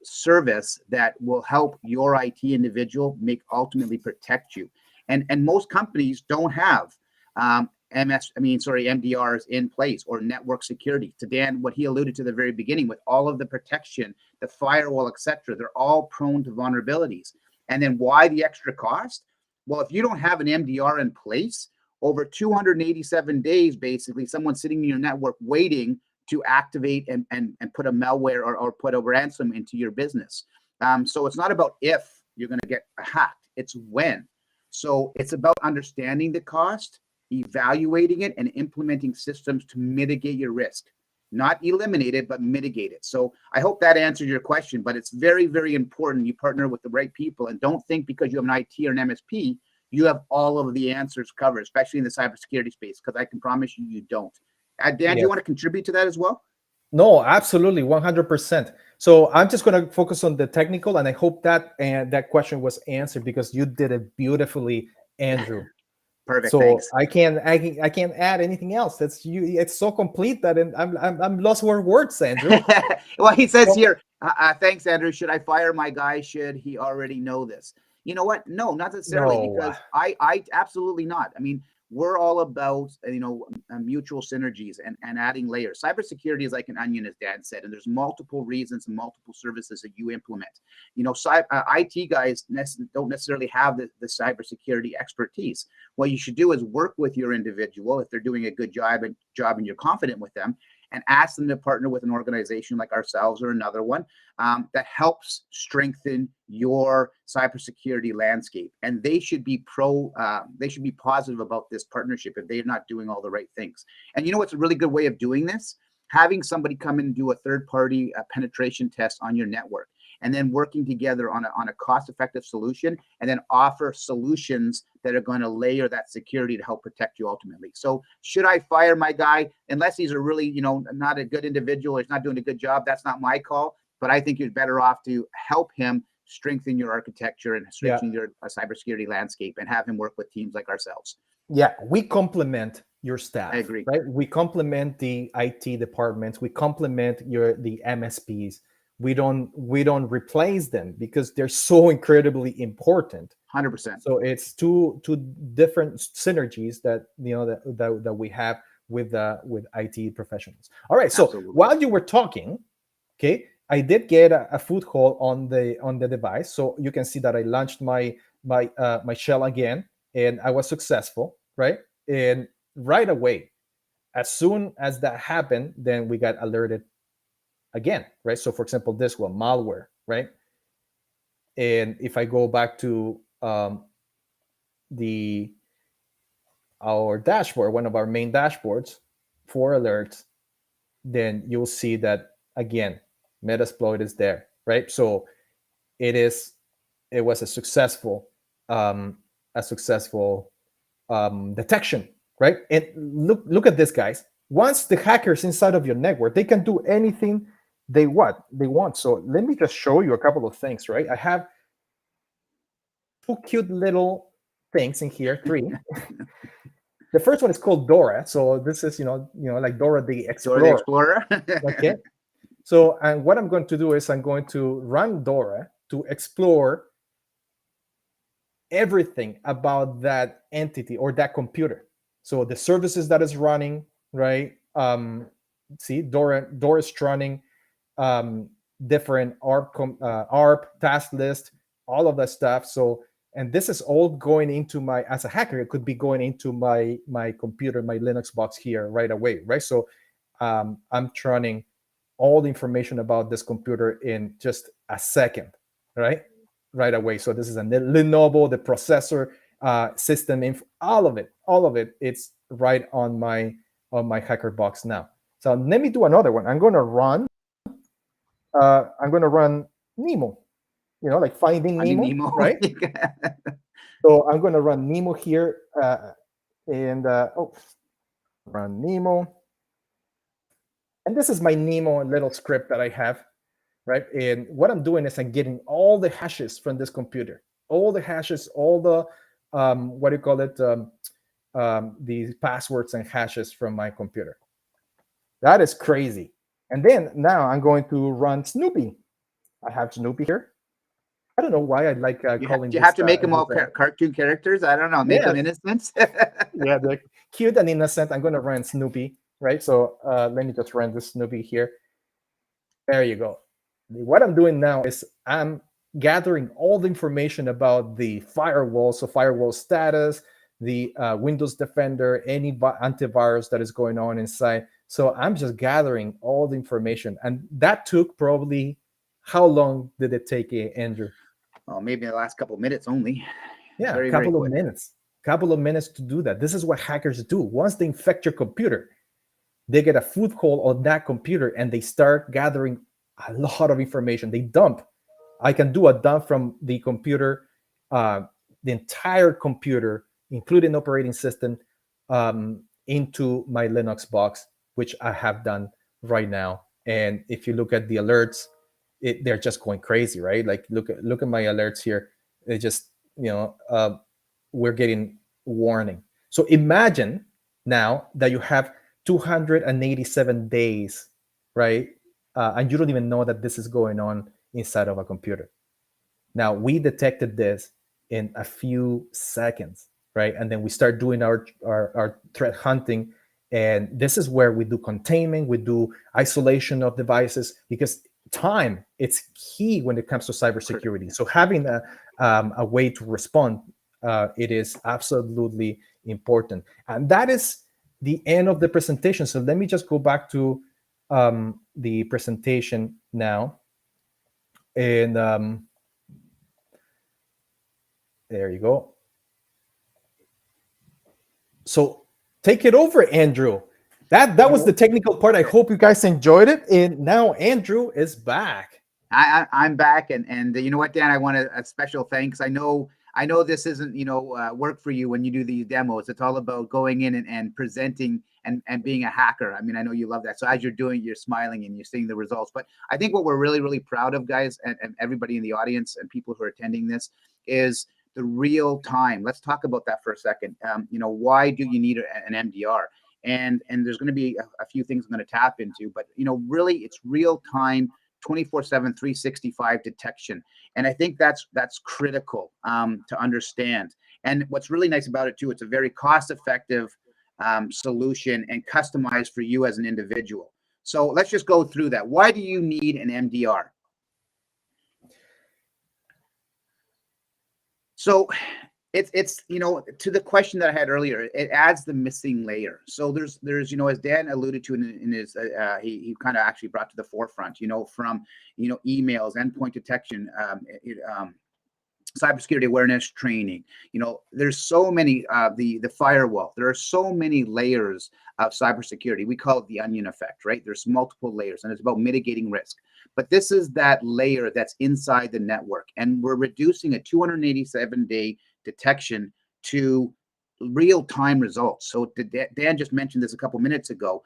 service that will help your IT individual ultimately protect you. And most companies don't have MDRs in place or network security. To Dan, what he alluded to the very beginning, with all of the protection, the firewall, etc., they're all prone to vulnerabilities. And then why the extra cost? Well, if you don't have an MDR in place, over 287 days, basically, someone's sitting in your network waiting to activate and put a malware or put a ransom into your business. So it's not about if you're going to get hacked, it's when. So it's about understanding the cost, evaluating it, and implementing systems to mitigate your risk. Not eliminate it, but mitigate it. So I hope that answered your question, but it's very, very important you partner with the right people, and don't think because you have an IT or an MSP, you have all of the answers covered, especially in the cybersecurity space, because I can promise you, you don't. Dan, do you want to contribute to that as well? No, absolutely, 100%. So I'm just going to focus on the technical, and I hope that that question was answered because you did it beautifully, Andrew. Perfect. So thanks. I can't add anything else. That's you. It's so complete that I'm lost for words, Andrew. Well, he says here, thanks, Andrew. Should I fire my guy? Should he already know this? You know what? No, not necessarily, because I absolutely not. I mean, we're all about, mutual synergies and adding layers. Cybersecurity is like an onion, as Dan said, and there's multiple reasons and multiple services that you implement. IT guys don't necessarily have the cybersecurity expertise. What you should do is work with your individual if they're doing a good job and you're confident with them, and ask them to partner with an organization like ourselves or another one that helps strengthen your cybersecurity landscape. And they should be positive about this partnership if they're not doing all the right things. And you know what's a really good way of doing this? Having somebody come in and do a third-party penetration test on your network, and then working together on a cost-effective solution, and then offer solutions that are going to layer that security to help protect you ultimately. So should I fire my guy? Unless he's a really, not a good individual, or he's not doing a good job, that's not my call. But I think you're better off to help him strengthen your architecture and strengthen your cybersecurity landscape, and have him work with teams like ourselves. Yeah, we complement your staff. I agree. Right? We complement the IT departments. We complement the MSPs. We don't replace them because they're so incredibly important. 100%. So it's two different synergies that that we have with IT professionals. All right. So while you were talking, okay, I did get a foothold on the device. So you can see that I launched my shell again, and I was successful, right? And right away, as soon as that happened, then we got alerted again, right? So for example, this one, malware, right? And if I go back to our dashboard, one of our main dashboards for alerts, then you'll see that again, Metasploit is there, right? So it was a successful detection, right? And look at this, guys. Once the hackers inside of your network, they can do anything they want. So let me just show you a couple of things, right? I have two cute little things in here, 3. The first one is called Dora. So this is, like Dora the Explorer. Dora the Explorer. Okay. So, and what I'm going to do is I'm going to run Dora to explore everything about that entity or that computer. So the services that is running, right? See, Dora is running different ARP task list, all of that stuff. So, and this is all going into as a hacker, it could be going into my computer, my Linux box here right away, right? So I'm running all the information about this computer in just a second, right away. So this is a Lenovo, the processor, system info, all of it, it's right on my hacker box now. So let me do another one. I'm going to run Nemo, like Finding Nemo, right? So I'm going to run Nemo here, and run Nemo. And this is my Nemo little script that I have, right? And what I'm doing is I'm getting all the hashes from this computer, all the hashes, all the, the passwords and hashes from my computer. That is crazy. And then now I'm going to run Snoopy. I have Snoopy here. I don't know why I like calling. Do you have to make them all cartoon characters? I don't know. Make them innocent. Yeah, they're cute and innocent. I'm going to run Snoopy, right? So let me just run this Snoopy here. There you go. What I'm doing now is I'm gathering all the information about the firewall, so firewall status, the Windows Defender, any antivirus that is going on inside. So I'm just gathering all the information. And that took probably, how long did it take, Andrew? Oh, maybe the last couple of minutes only. Yeah, Very, a very couple of quick. minutes. Couple of minutes to do that. This is what hackers do. Once they infect your computer, they get a foothold on that computer and they start gathering a lot of information. They dump. I can do a dump from the computer, the entire computer, including operating system, into my Linux box, which I have done right now. And if you look at the alerts, they're just going crazy, right? Like look at my alerts here. They just, we're getting warning. So imagine now that you have 287 days, right? And you don't even know that this is going on inside of a computer. Now, we detected this in a few seconds, right? And then we start doing our threat hunting. And this is where we do containment, we do isolation of devices, because time, it's key when it comes to cybersecurity. So having a way to respond, it is absolutely important. And that is the end of the presentation. So let me just go back to the presentation now. And there you go. So take it over, Andrew. That was the technical part. I hope you guys enjoyed it. And now Andrew is back. I'm back, and you know what, Dan? I want a special thanks. I know this isn't work for you when you do these demos. It's all about going in and presenting and being a hacker. I mean, I know you love that. So as you're doing, you're smiling and you're seeing the results. But I think what we're really, really proud of, guys, and everybody in the audience and people who are attending this, is the real time. Let's talk about that for a second. Why do you need an MDR? And there's going to be a few things I'm going to tap into, but really, it's real time, 24/7, 365 detection. And I think that's critical to understand. And what's really nice about it too, it's a very cost-effective solution and customized for you as an individual. So let's just go through that. Why do you need an MDR? So it's to the question that I had earlier, it adds the missing layer. So there's as Dan alluded to in his he kind of actually brought to the forefront, from emails, endpoint detection, cybersecurity awareness training. There's so many the firewall. There are so many layers of cybersecurity. We call it the onion effect, right? There's multiple layers, and it's about mitigating risk. But this is that layer that's inside the network, and we're reducing a 287-day detection to real-time results. So Dan just mentioned this a couple minutes ago.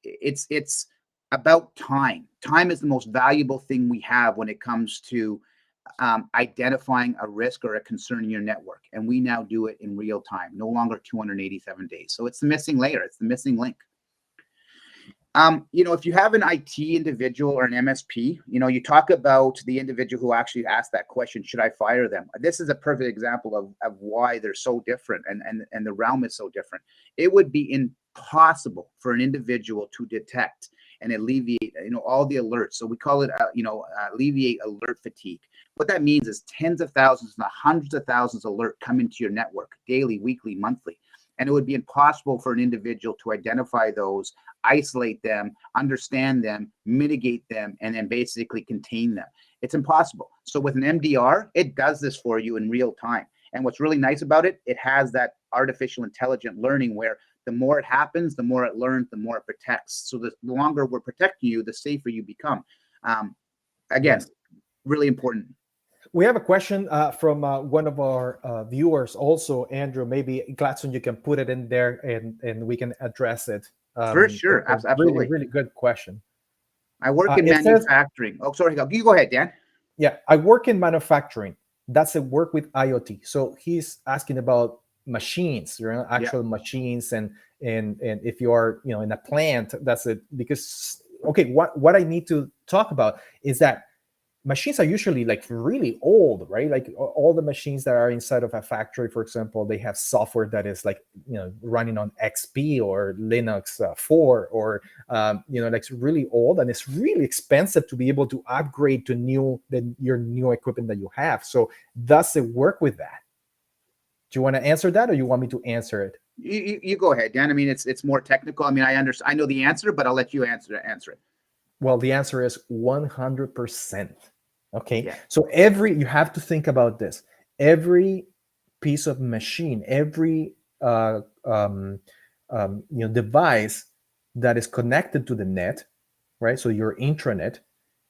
It's about time. Time is the most valuable thing we have when it comes to identifying a risk or a concern in your network. And we now do it in real time, no longer 287 days. So it's the missing layer. It's the missing link. If you have an IT individual or an MSP, you talk about the individual who actually asked that question, should I fire them? This is a perfect example of why they're so different and the realm is so different. It would be impossible for an individual to detect and alleviate, all the alerts. So we call it, alleviate alert fatigue. What that means is tens of thousands and hundreds of thousands of alerts come into your network daily, weekly, monthly. And it would be impossible for an individual to identify those, isolate them, understand them, mitigate them, and then basically contain them. It's impossible. So with an MDR, it does this for you in real time. And what's really nice about it, it has that artificial intelligent learning where the more it happens, the more it learns, the more it protects. So the longer we're protecting you, the safer you become. Again, really important. We have a question from one of our viewers also, Andrew. Maybe Gladstone, you can put it in there and we can address it. For sure, absolutely. Really, really good question. I work in manufacturing. Sorry, you go ahead, Dan. Yeah, I work in manufacturing. That's a work with IoT. So he's asking about machines, actual machines, and if you are, in a plant, that's it. Because what I need to talk about is that machines are usually like really old, right? Like all the machines that are inside of a factory, for example, they have software that is like, running on XP or Linux 4 or, like really old, and it's really expensive to be able to upgrade to your new equipment that you have. So does it work with that? Do you want to answer that or you want me to answer it? You go ahead, Dan. I mean, it's more technical. I mean, I know the answer, but I'll let you answer it. Well, the answer is 100%. Okay. Yeah. So you have to think about this. Every piece of machine, every device that is connected to the net, right? So your intranet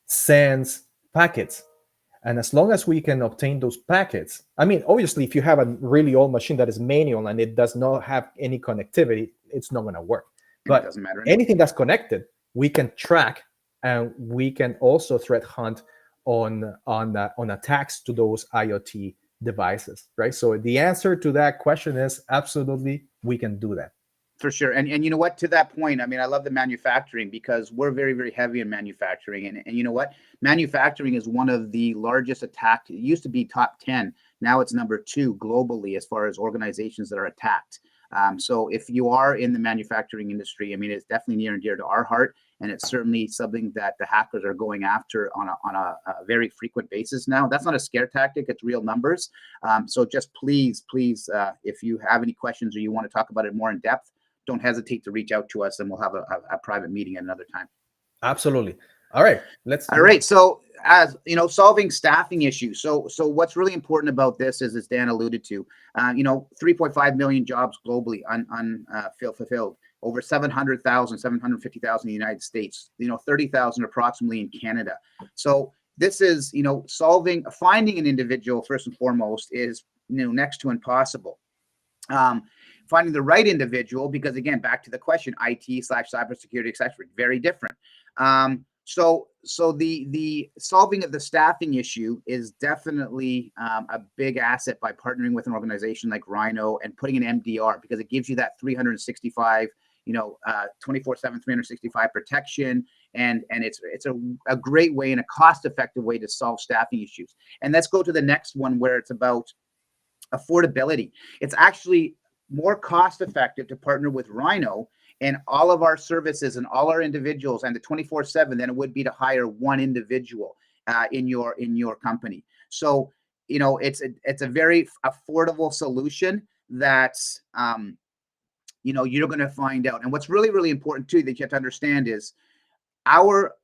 sends packets. And as long as we can obtain those packets, I mean, obviously, if you have a really old machine that is manual and it does not have any connectivity, it's not going to work. But it doesn't matter. Anything that's connected, we can track, and we can also threat hunt on attacks to those IoT devices, right? So the answer to that question is absolutely, we can do that. For sure. And you know what, to that point, I mean, I love the manufacturing because we're very, very heavy in manufacturing. And you know what? Manufacturing is one of the largest attacked. It used to be top 10. Now it's number 2 globally as far as organizations that are attacked. So if you are in the manufacturing industry, I mean, it's definitely near and dear to our heart. And it's certainly something that the hackers are going after on a very frequent basis now. That's not a scare tactic, it's real numbers. So just please, if you have any questions or you want to talk about it more in depth, don't hesitate to reach out to us, and we'll have a private meeting at another time. Absolutely. All right. All right. So, as you know, solving staffing issues. So what's really important about this is, as Dan alluded to, 3.5 million jobs globally fulfilled, over 750,000 in the United States, 30,000 approximately in Canada. So this is, finding an individual first and foremost is, next to impossible. Finding the right individual, because again, back to the question, IT/cybersecurity, etc., very different. So the solving of the staffing issue is definitely a big asset by partnering with an organization like Rhino and putting an MDR, because it gives you that 365, 24/7, 365 protection, and it's a great way and a cost-effective way to solve staffing issues. And let's go to the next one, where it's about affordability. It's actually more cost effective to partner with Rhino and all of our services and all our individuals and the 24/7 than it would be to hire one individual in your company. So it's a very affordable solution that you're going to find out. And what's really, really important too that you have to understand is our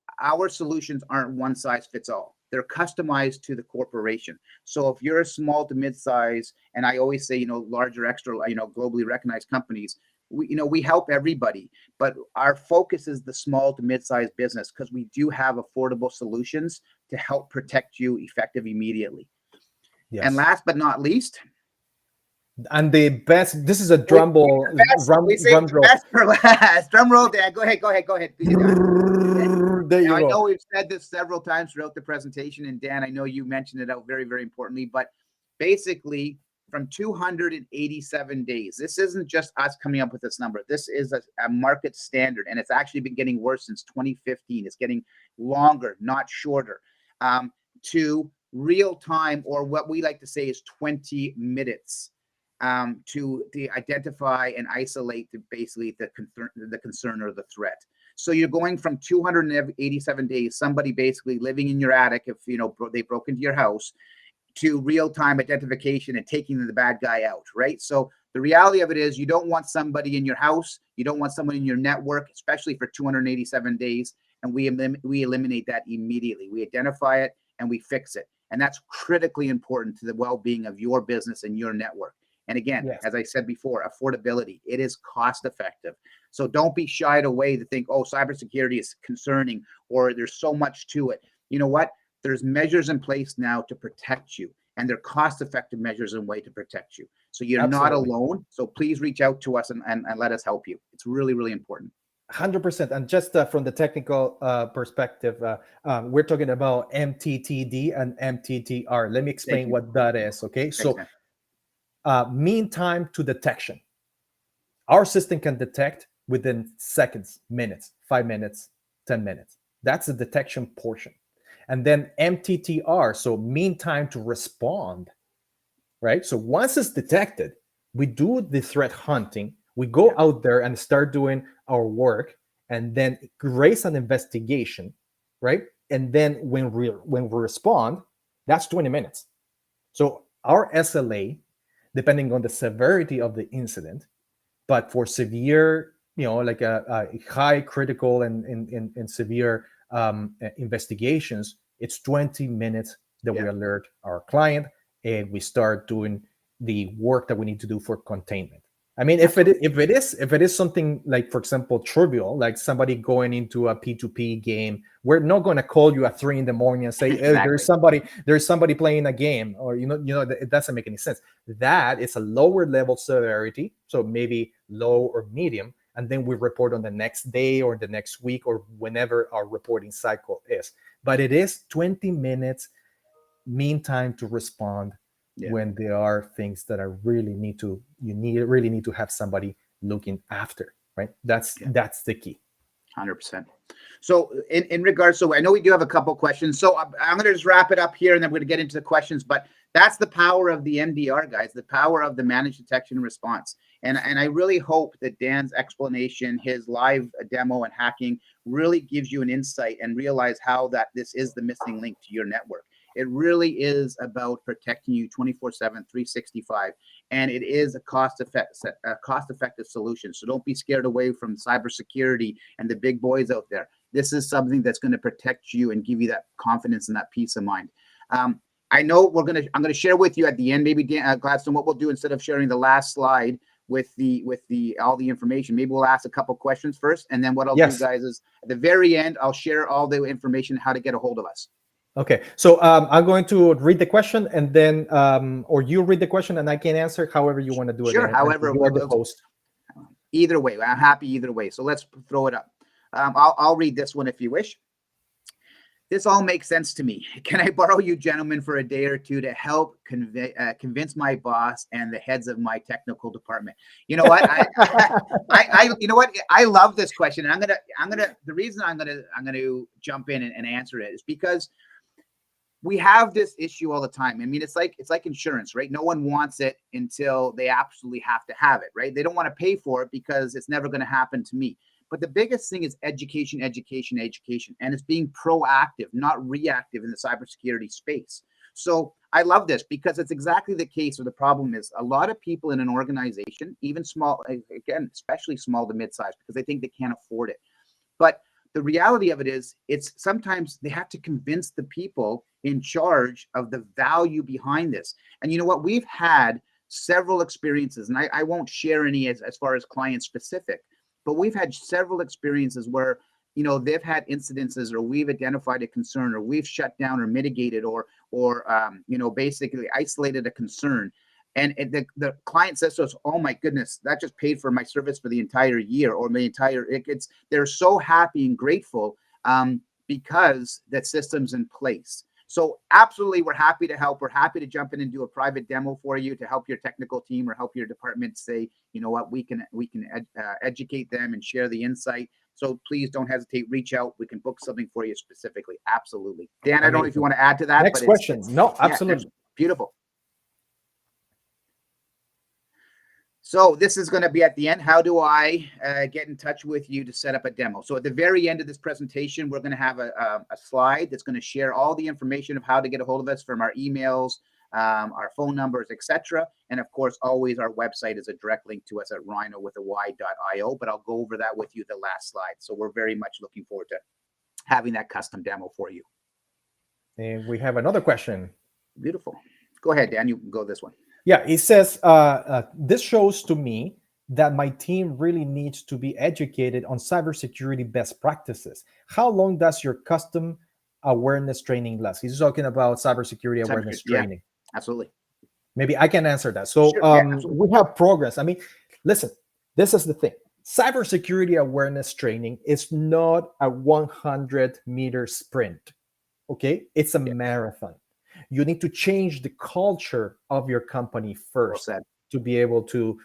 solutions aren't one size fits all. They're customized to the corporation. So if you're a small to mid-size, and I always say, larger, extra, globally recognized companies, we help everybody, but our focus is the small to mid-sized business, because we do have affordable solutions to help protect you effective immediately. Yes. And last but not least, and the best, this is a drum roll. Drum roll. Best for last. Drum roll, Dan. Go ahead. There you go. I know we've said this several times throughout the presentation, and Dan, I know you mentioned it out very, very importantly, but basically from 287 days, this isn't just us coming up with this number. This is a market standard, and it's actually been getting worse since 2015. It's getting longer, not shorter, to real time, or what we like to say is 20 minutes. To identify and isolate basically the concern or the threat. So you're going from 287 days, somebody basically living in your attic, if they broke into your house, to real-time identification and taking the bad guy out, right? So the reality of it is, you don't want somebody in your house, you don't want someone in your network, especially for 287 days, and we eliminate that immediately. We identify it and we fix it, and that's critically important to the well-being of your business and your network. And again, yes, as I said before, affordability, it is cost effective. So don't be shied away to think, oh, cybersecurity is concerning, or there's so much to it. You know what? There's measures in place now to protect you, and they're cost effective measures and way to protect you. So you're not alone. So please reach out to us and let us help you. It's really, really important. 100%. And just from the technical perspective, we're talking about MTTD and MTTR. Let me explain what that is. Okay. So mean time to detection. Our system can detect within seconds, minutes, 5 minutes, 10 minutes. That's the detection portion. And then MTTR, so mean time to respond, right? So once it's detected, we do the threat hunting. We go out there and start doing our work, and then raise an investigation, right? And then when we respond, that's 20 minutes. So our SLA, depending on the severity of the incident, But for severe, like a high critical and severe investigations, it's 20 minutes that we alert our client and we start doing the work that we need to do for containment. I mean, if it is something like, for example, trivial, like somebody going into a P2P game, we're not going to call you at 3 a.m. and say, hey, there's somebody playing a game, or it doesn't make any sense. That is a lower level severity, so maybe low or medium, and then we report on the next day or the next week or whenever our reporting cycle is. But it is 20 minutes mean time to respond. When there are things that really need to have somebody looking after, right? That's the key. 100%. So in regards, so I know we do have a couple questions. So I'm going to just wrap it up here, and then we're going to get into the questions. But that's the power of the MDR, guys. The power of the managed detection and response. And I really hope that Dan's explanation, his live demo and hacking, really gives you an insight and realize how that this is the missing link to your network. It really is about protecting you 24/7, 365, and it is a cost-effective solution. So don't be scared away from cybersecurity and the big boys out there. This is something that's going to protect you and give you that confidence and that peace of mind. I know I'm going to share with you at the end, maybe Gladstone, what we'll do instead of sharing the last slide with all the information. Maybe we'll ask a couple questions first, and then what I'll do, guys, is at the very end, I'll share all the information how to get a hold of us. Okay, so I'm going to read the question, and then, or you read the question, and I can answer however you want to do it. Sure, however, you are the host. Either way, I'm happy either way. So let's throw it up. I'll read this one if you wish. This all makes sense to me. Can I borrow you gentlemen for a day or two to help convince my boss and the heads of my technical department? You know what? You know what? I love this question. And the reason I'm gonna jump in and answer it is because we have this issue all the time. I mean, it's like insurance, right? No one wants it until they absolutely have to have it, right? They don't want to pay for it because it's never going to happen to me. But the biggest thing is education. And it's being proactive, not reactive in the cybersecurity space. So I love this because it's exactly the case where the problem is a lot of people in an organization, even small, again, especially small to mid-size, because they think they can't afford it. But the reality of it is, it's sometimes they have to convince the people in charge of the value behind this. And you know what? We've had several experiences, and I won't share any as far as client specific, but we've had several experiences where, they've had incidences, or we've identified a concern, or we've shut down or mitigated or basically isolated a concern. And the client says to us, oh my goodness, that just paid for my service for the entire year, or they're so happy and grateful because that system's in place. So absolutely, we're happy to help. We're happy to jump in and do a private demo for you to help your technical team or help your department say, you know what, we can educate them and share the insight. So please don't hesitate, reach out. We can book something for you specifically. Absolutely. Dan, I don't know if you want to add to that. Next question. No, absolutely. Beautiful. So this is going to be at the end. How do I get in touch with you to set up a demo? So at the very end of this presentation, we're going to have a slide that's going to share all the information of how to get a hold of us, from our emails, our phone numbers, etc. And of course, always our website is a direct link to us at rhino.io, but I'll go over that with you the last slide. So we're very much looking forward to having that custom demo for you. And we have another question. Beautiful. Go ahead, Dan, you can go this one. Yeah, it says, this shows to me that my team really needs to be educated on cybersecurity best practices. How long does your custom awareness training last? He's talking about cybersecurity awareness training. Yeah, absolutely. Maybe I can answer that. So sure, we have progress. I mean, listen, this is the thing. Cybersecurity awareness training is not a 100-meter sprint, okay? It's a marathon. You need to change the culture of your company first to be able to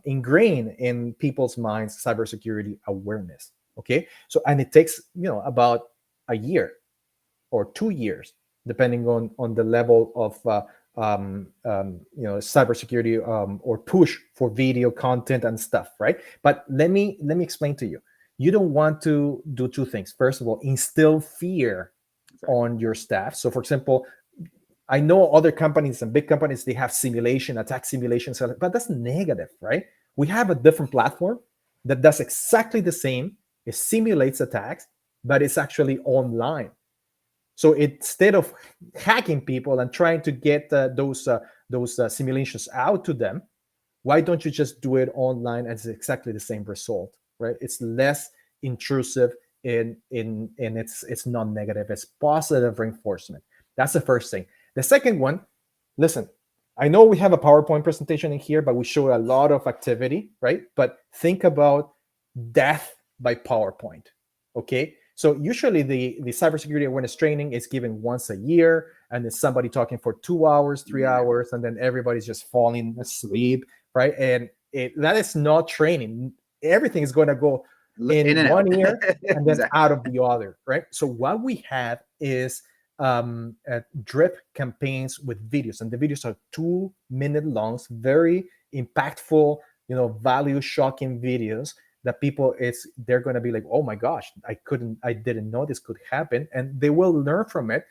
ingrain in people's minds cybersecurity awareness. Okay, so and it takes about a year or 2 years, depending on the level of cybersecurity or push for video content and stuff, right? But let me explain to you. You don't want to do two things. First of all, instill fear on your staff. So for example, I know other companies and big companies, they have simulation, attack simulations, but that's negative, right? We have a different platform that does exactly the same. It simulates attacks, but it's actually online. So instead of hacking people and trying to get those simulations out to them, why don't you just do it online and it's exactly the same result, right? It's less intrusive and it's non-negative. It's positive reinforcement. That's the first thing. The second one, listen, I know we have a PowerPoint presentation in here, but we show a lot of activity, right? But think about death by PowerPoint, okay? So usually the cybersecurity awareness training is given once a year, and it's somebody talking for 2 hours, 3 hours, and then everybody's just falling asleep, right? And that is not training. Everything is going to go in one ear and then out of the other, right? So what we have is drip campaigns with videos, and the videos are 2-minute longs, very impactful, value shocking videos that people they're going to be like, oh my gosh, I didn't know this could happen, and they will learn from it.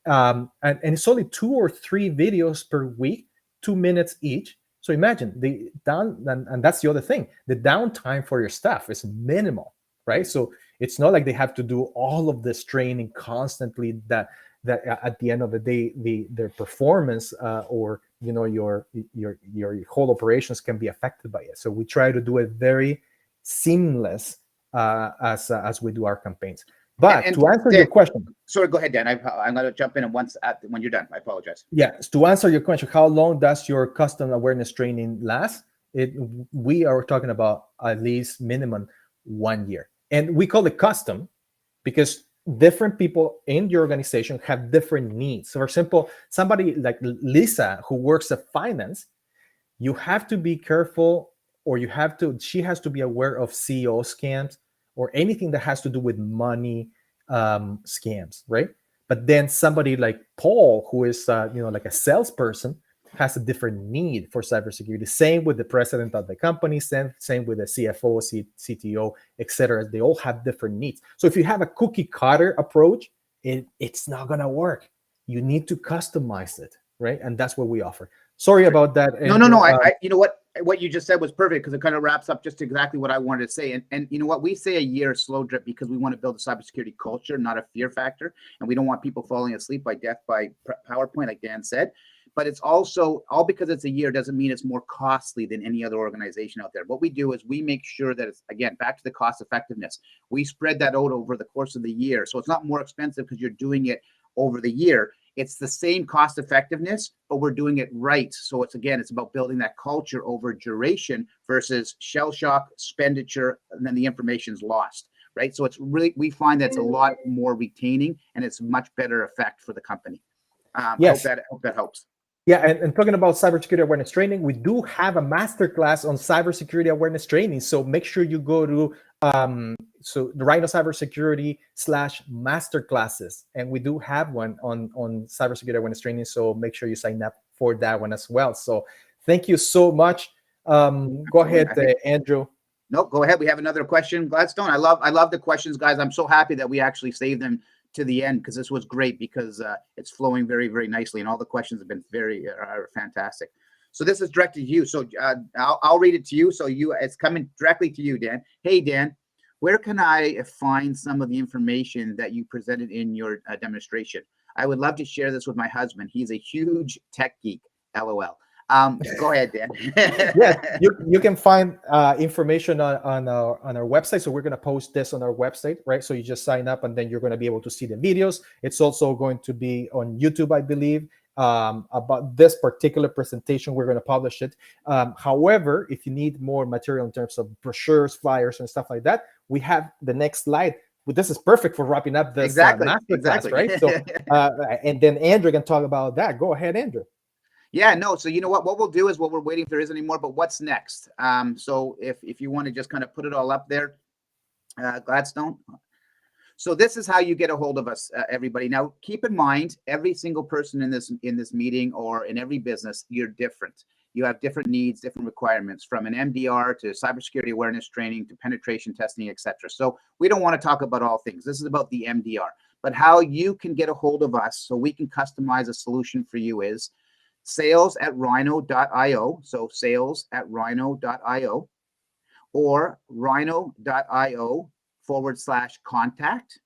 And it's only 2 or 3 videos per week, 2 minutes each. So imagine and that's the other thing, the downtime for your staff is minimal, right? So it's not like they have to do all of this training constantly that at the end of the day, their performance or your whole operations can be affected by it. So we try to do it very seamless as we do our campaigns. But to answer Dan, your question, sorry, go ahead, Dan. I'm going to jump in, and when you're done, I apologize. Yeah, to answer your question, how long does your custom awareness training last? We are talking about at least minimum 1 year, and we call it custom because different people in the organization have different needs. So for example, somebody like Lisa who works at finance, you have to be careful, or she has to be aware of CEO scams or anything that has to do with money scams, right? But then somebody like Paul, who is like a salesperson, has a different need for cybersecurity. Same with the president of the company, same with the CFO, CTO, etc. They all have different needs. So if you have a cookie cutter approach, it's not gonna work. You need to customize it, right? And that's what we offer. Sorry about that. No. You know what you just said was perfect, because it kind of wraps up just exactly what I wanted to say. And you know what, we say a year slow drip because we want to build a cybersecurity culture, not a fear factor, and we don't want people falling asleep by death by PowerPoint, like Dan said. But it's also all because it's a year doesn't mean it's more costly than any other organization out there. What we do is we make sure that it's, again, back to the cost effectiveness. We spread that out over the course of the year, so it's not more expensive because you're doing it over the year. It's the same cost effectiveness, but we're doing it right. So it's about building that culture over duration versus shell shock, expenditure, and then the information's lost, right? So it's really, we find that's a lot more retaining, and it's much better effect for the company. Yes. I hope that helps. Yeah, and talking about cybersecurity awareness training, we do have a masterclass on cybersecurity awareness training. So make sure you go to the Rhino Cybersecurity /masterclasses, and we do have one on cybersecurity awareness training. So make sure you sign up for that one as well. So thank you so much. Go ahead, Andrew. No, go ahead. We have another question, Gladstone. I love the questions, guys. I'm so happy that we actually saved them to the end, because this was great, because it's flowing very, very nicely, and all the questions have been are fantastic. So this is directed to you. So I'll read it to you. So it's coming directly to you, Dan. Hey, Dan, where can I find some of the information that you presented in your demonstration? I would love to share this with my husband. He's a huge tech geek. LOL. Go ahead, Dan. Yeah, you can find information on our website. So we're going to post this on our website, right? So you just sign up, and then you're going to be able to see the videos. It's also going to be on YouTube, I believe. About this particular presentation, we're going to publish it. However, if you need more material in terms of brochures, flyers, and stuff like that, we have the next slide. Well, this is perfect for wrapping up this masterclass, right? So, and then Andrew can talk about that. Go ahead, Andrew. Yeah, no. So you know what we'll do is, what we're waiting if there is any more, but what's next? So if you want to just kind of put it all up there, Gladstone. So this is how you get a hold of us, everybody. Now, keep in mind, every single person in this meeting or in every business, you're different. You have different needs, different requirements, from an MDR to cybersecurity awareness training to penetration testing, etc. So we don't want to talk about all things. This is about the MDR. but how you can get a hold of us so we can customize a solution for you is sales@rhino.io. So sales@rhino.io or rhino.io/contact.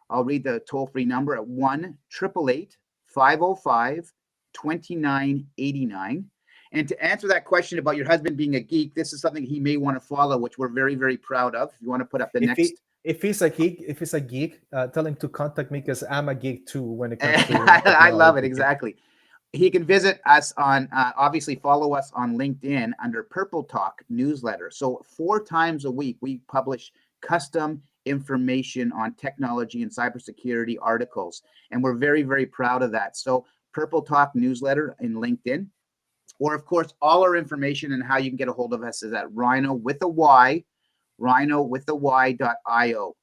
I'll read the toll-free number at 1-888-505-2989. And to answer that question about your husband being a geek, this is something he may want to follow, which we're very, very proud of. If you want to put up the next. If he's a geek, tell him to contact me because I'm a geek too when it comes to I love it. Exactly. He can visit us on, obviously follow us on LinkedIn under Purple Talk newsletter. So 4 times a week, we publish custom information on technology and cybersecurity articles. And we're very, very proud of that. So Purple Talk newsletter in LinkedIn, or of course, all our information and how you can get a hold of us is at rhino.io.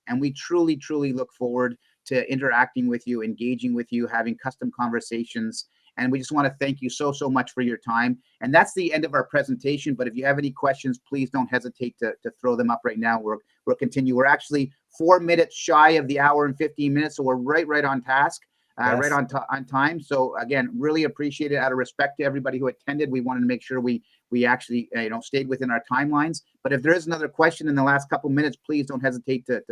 And we truly, truly look forward to interacting with you, engaging with you, having custom conversations. And we just want to thank you so, so much for your time. And that's the end of our presentation. But if you have any questions, please don't hesitate to throw them up right now. We'll continue. We're actually 4 minutes shy of the hour and 15 minutes. So we're right on task, Yes. right on time. So again, really appreciate it. Out of respect to everybody who attended, we wanted to make sure we actually stayed within our timelines. But if there is another question in the last couple minutes, please don't hesitate to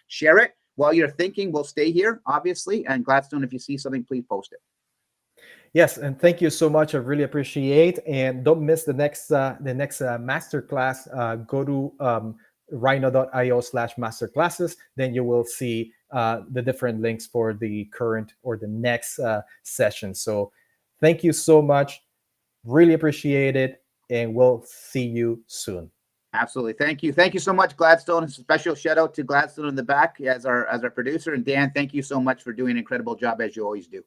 share it. While you're thinking, we'll stay here, obviously. And Gladstone, if you see something, please post it. Yes, and thank you so much. I really appreciate. And don't miss the next masterclass. Go to rhino.io/masterclasses. Then you will see the different links for the current or the next session. So thank you so much. Really appreciate it. And we'll see you soon. Absolutely. Thank you. Thank you so much, Gladstone. A special shout out to Gladstone in the back as our producer. And Dan, thank you so much for doing an incredible job as you always do.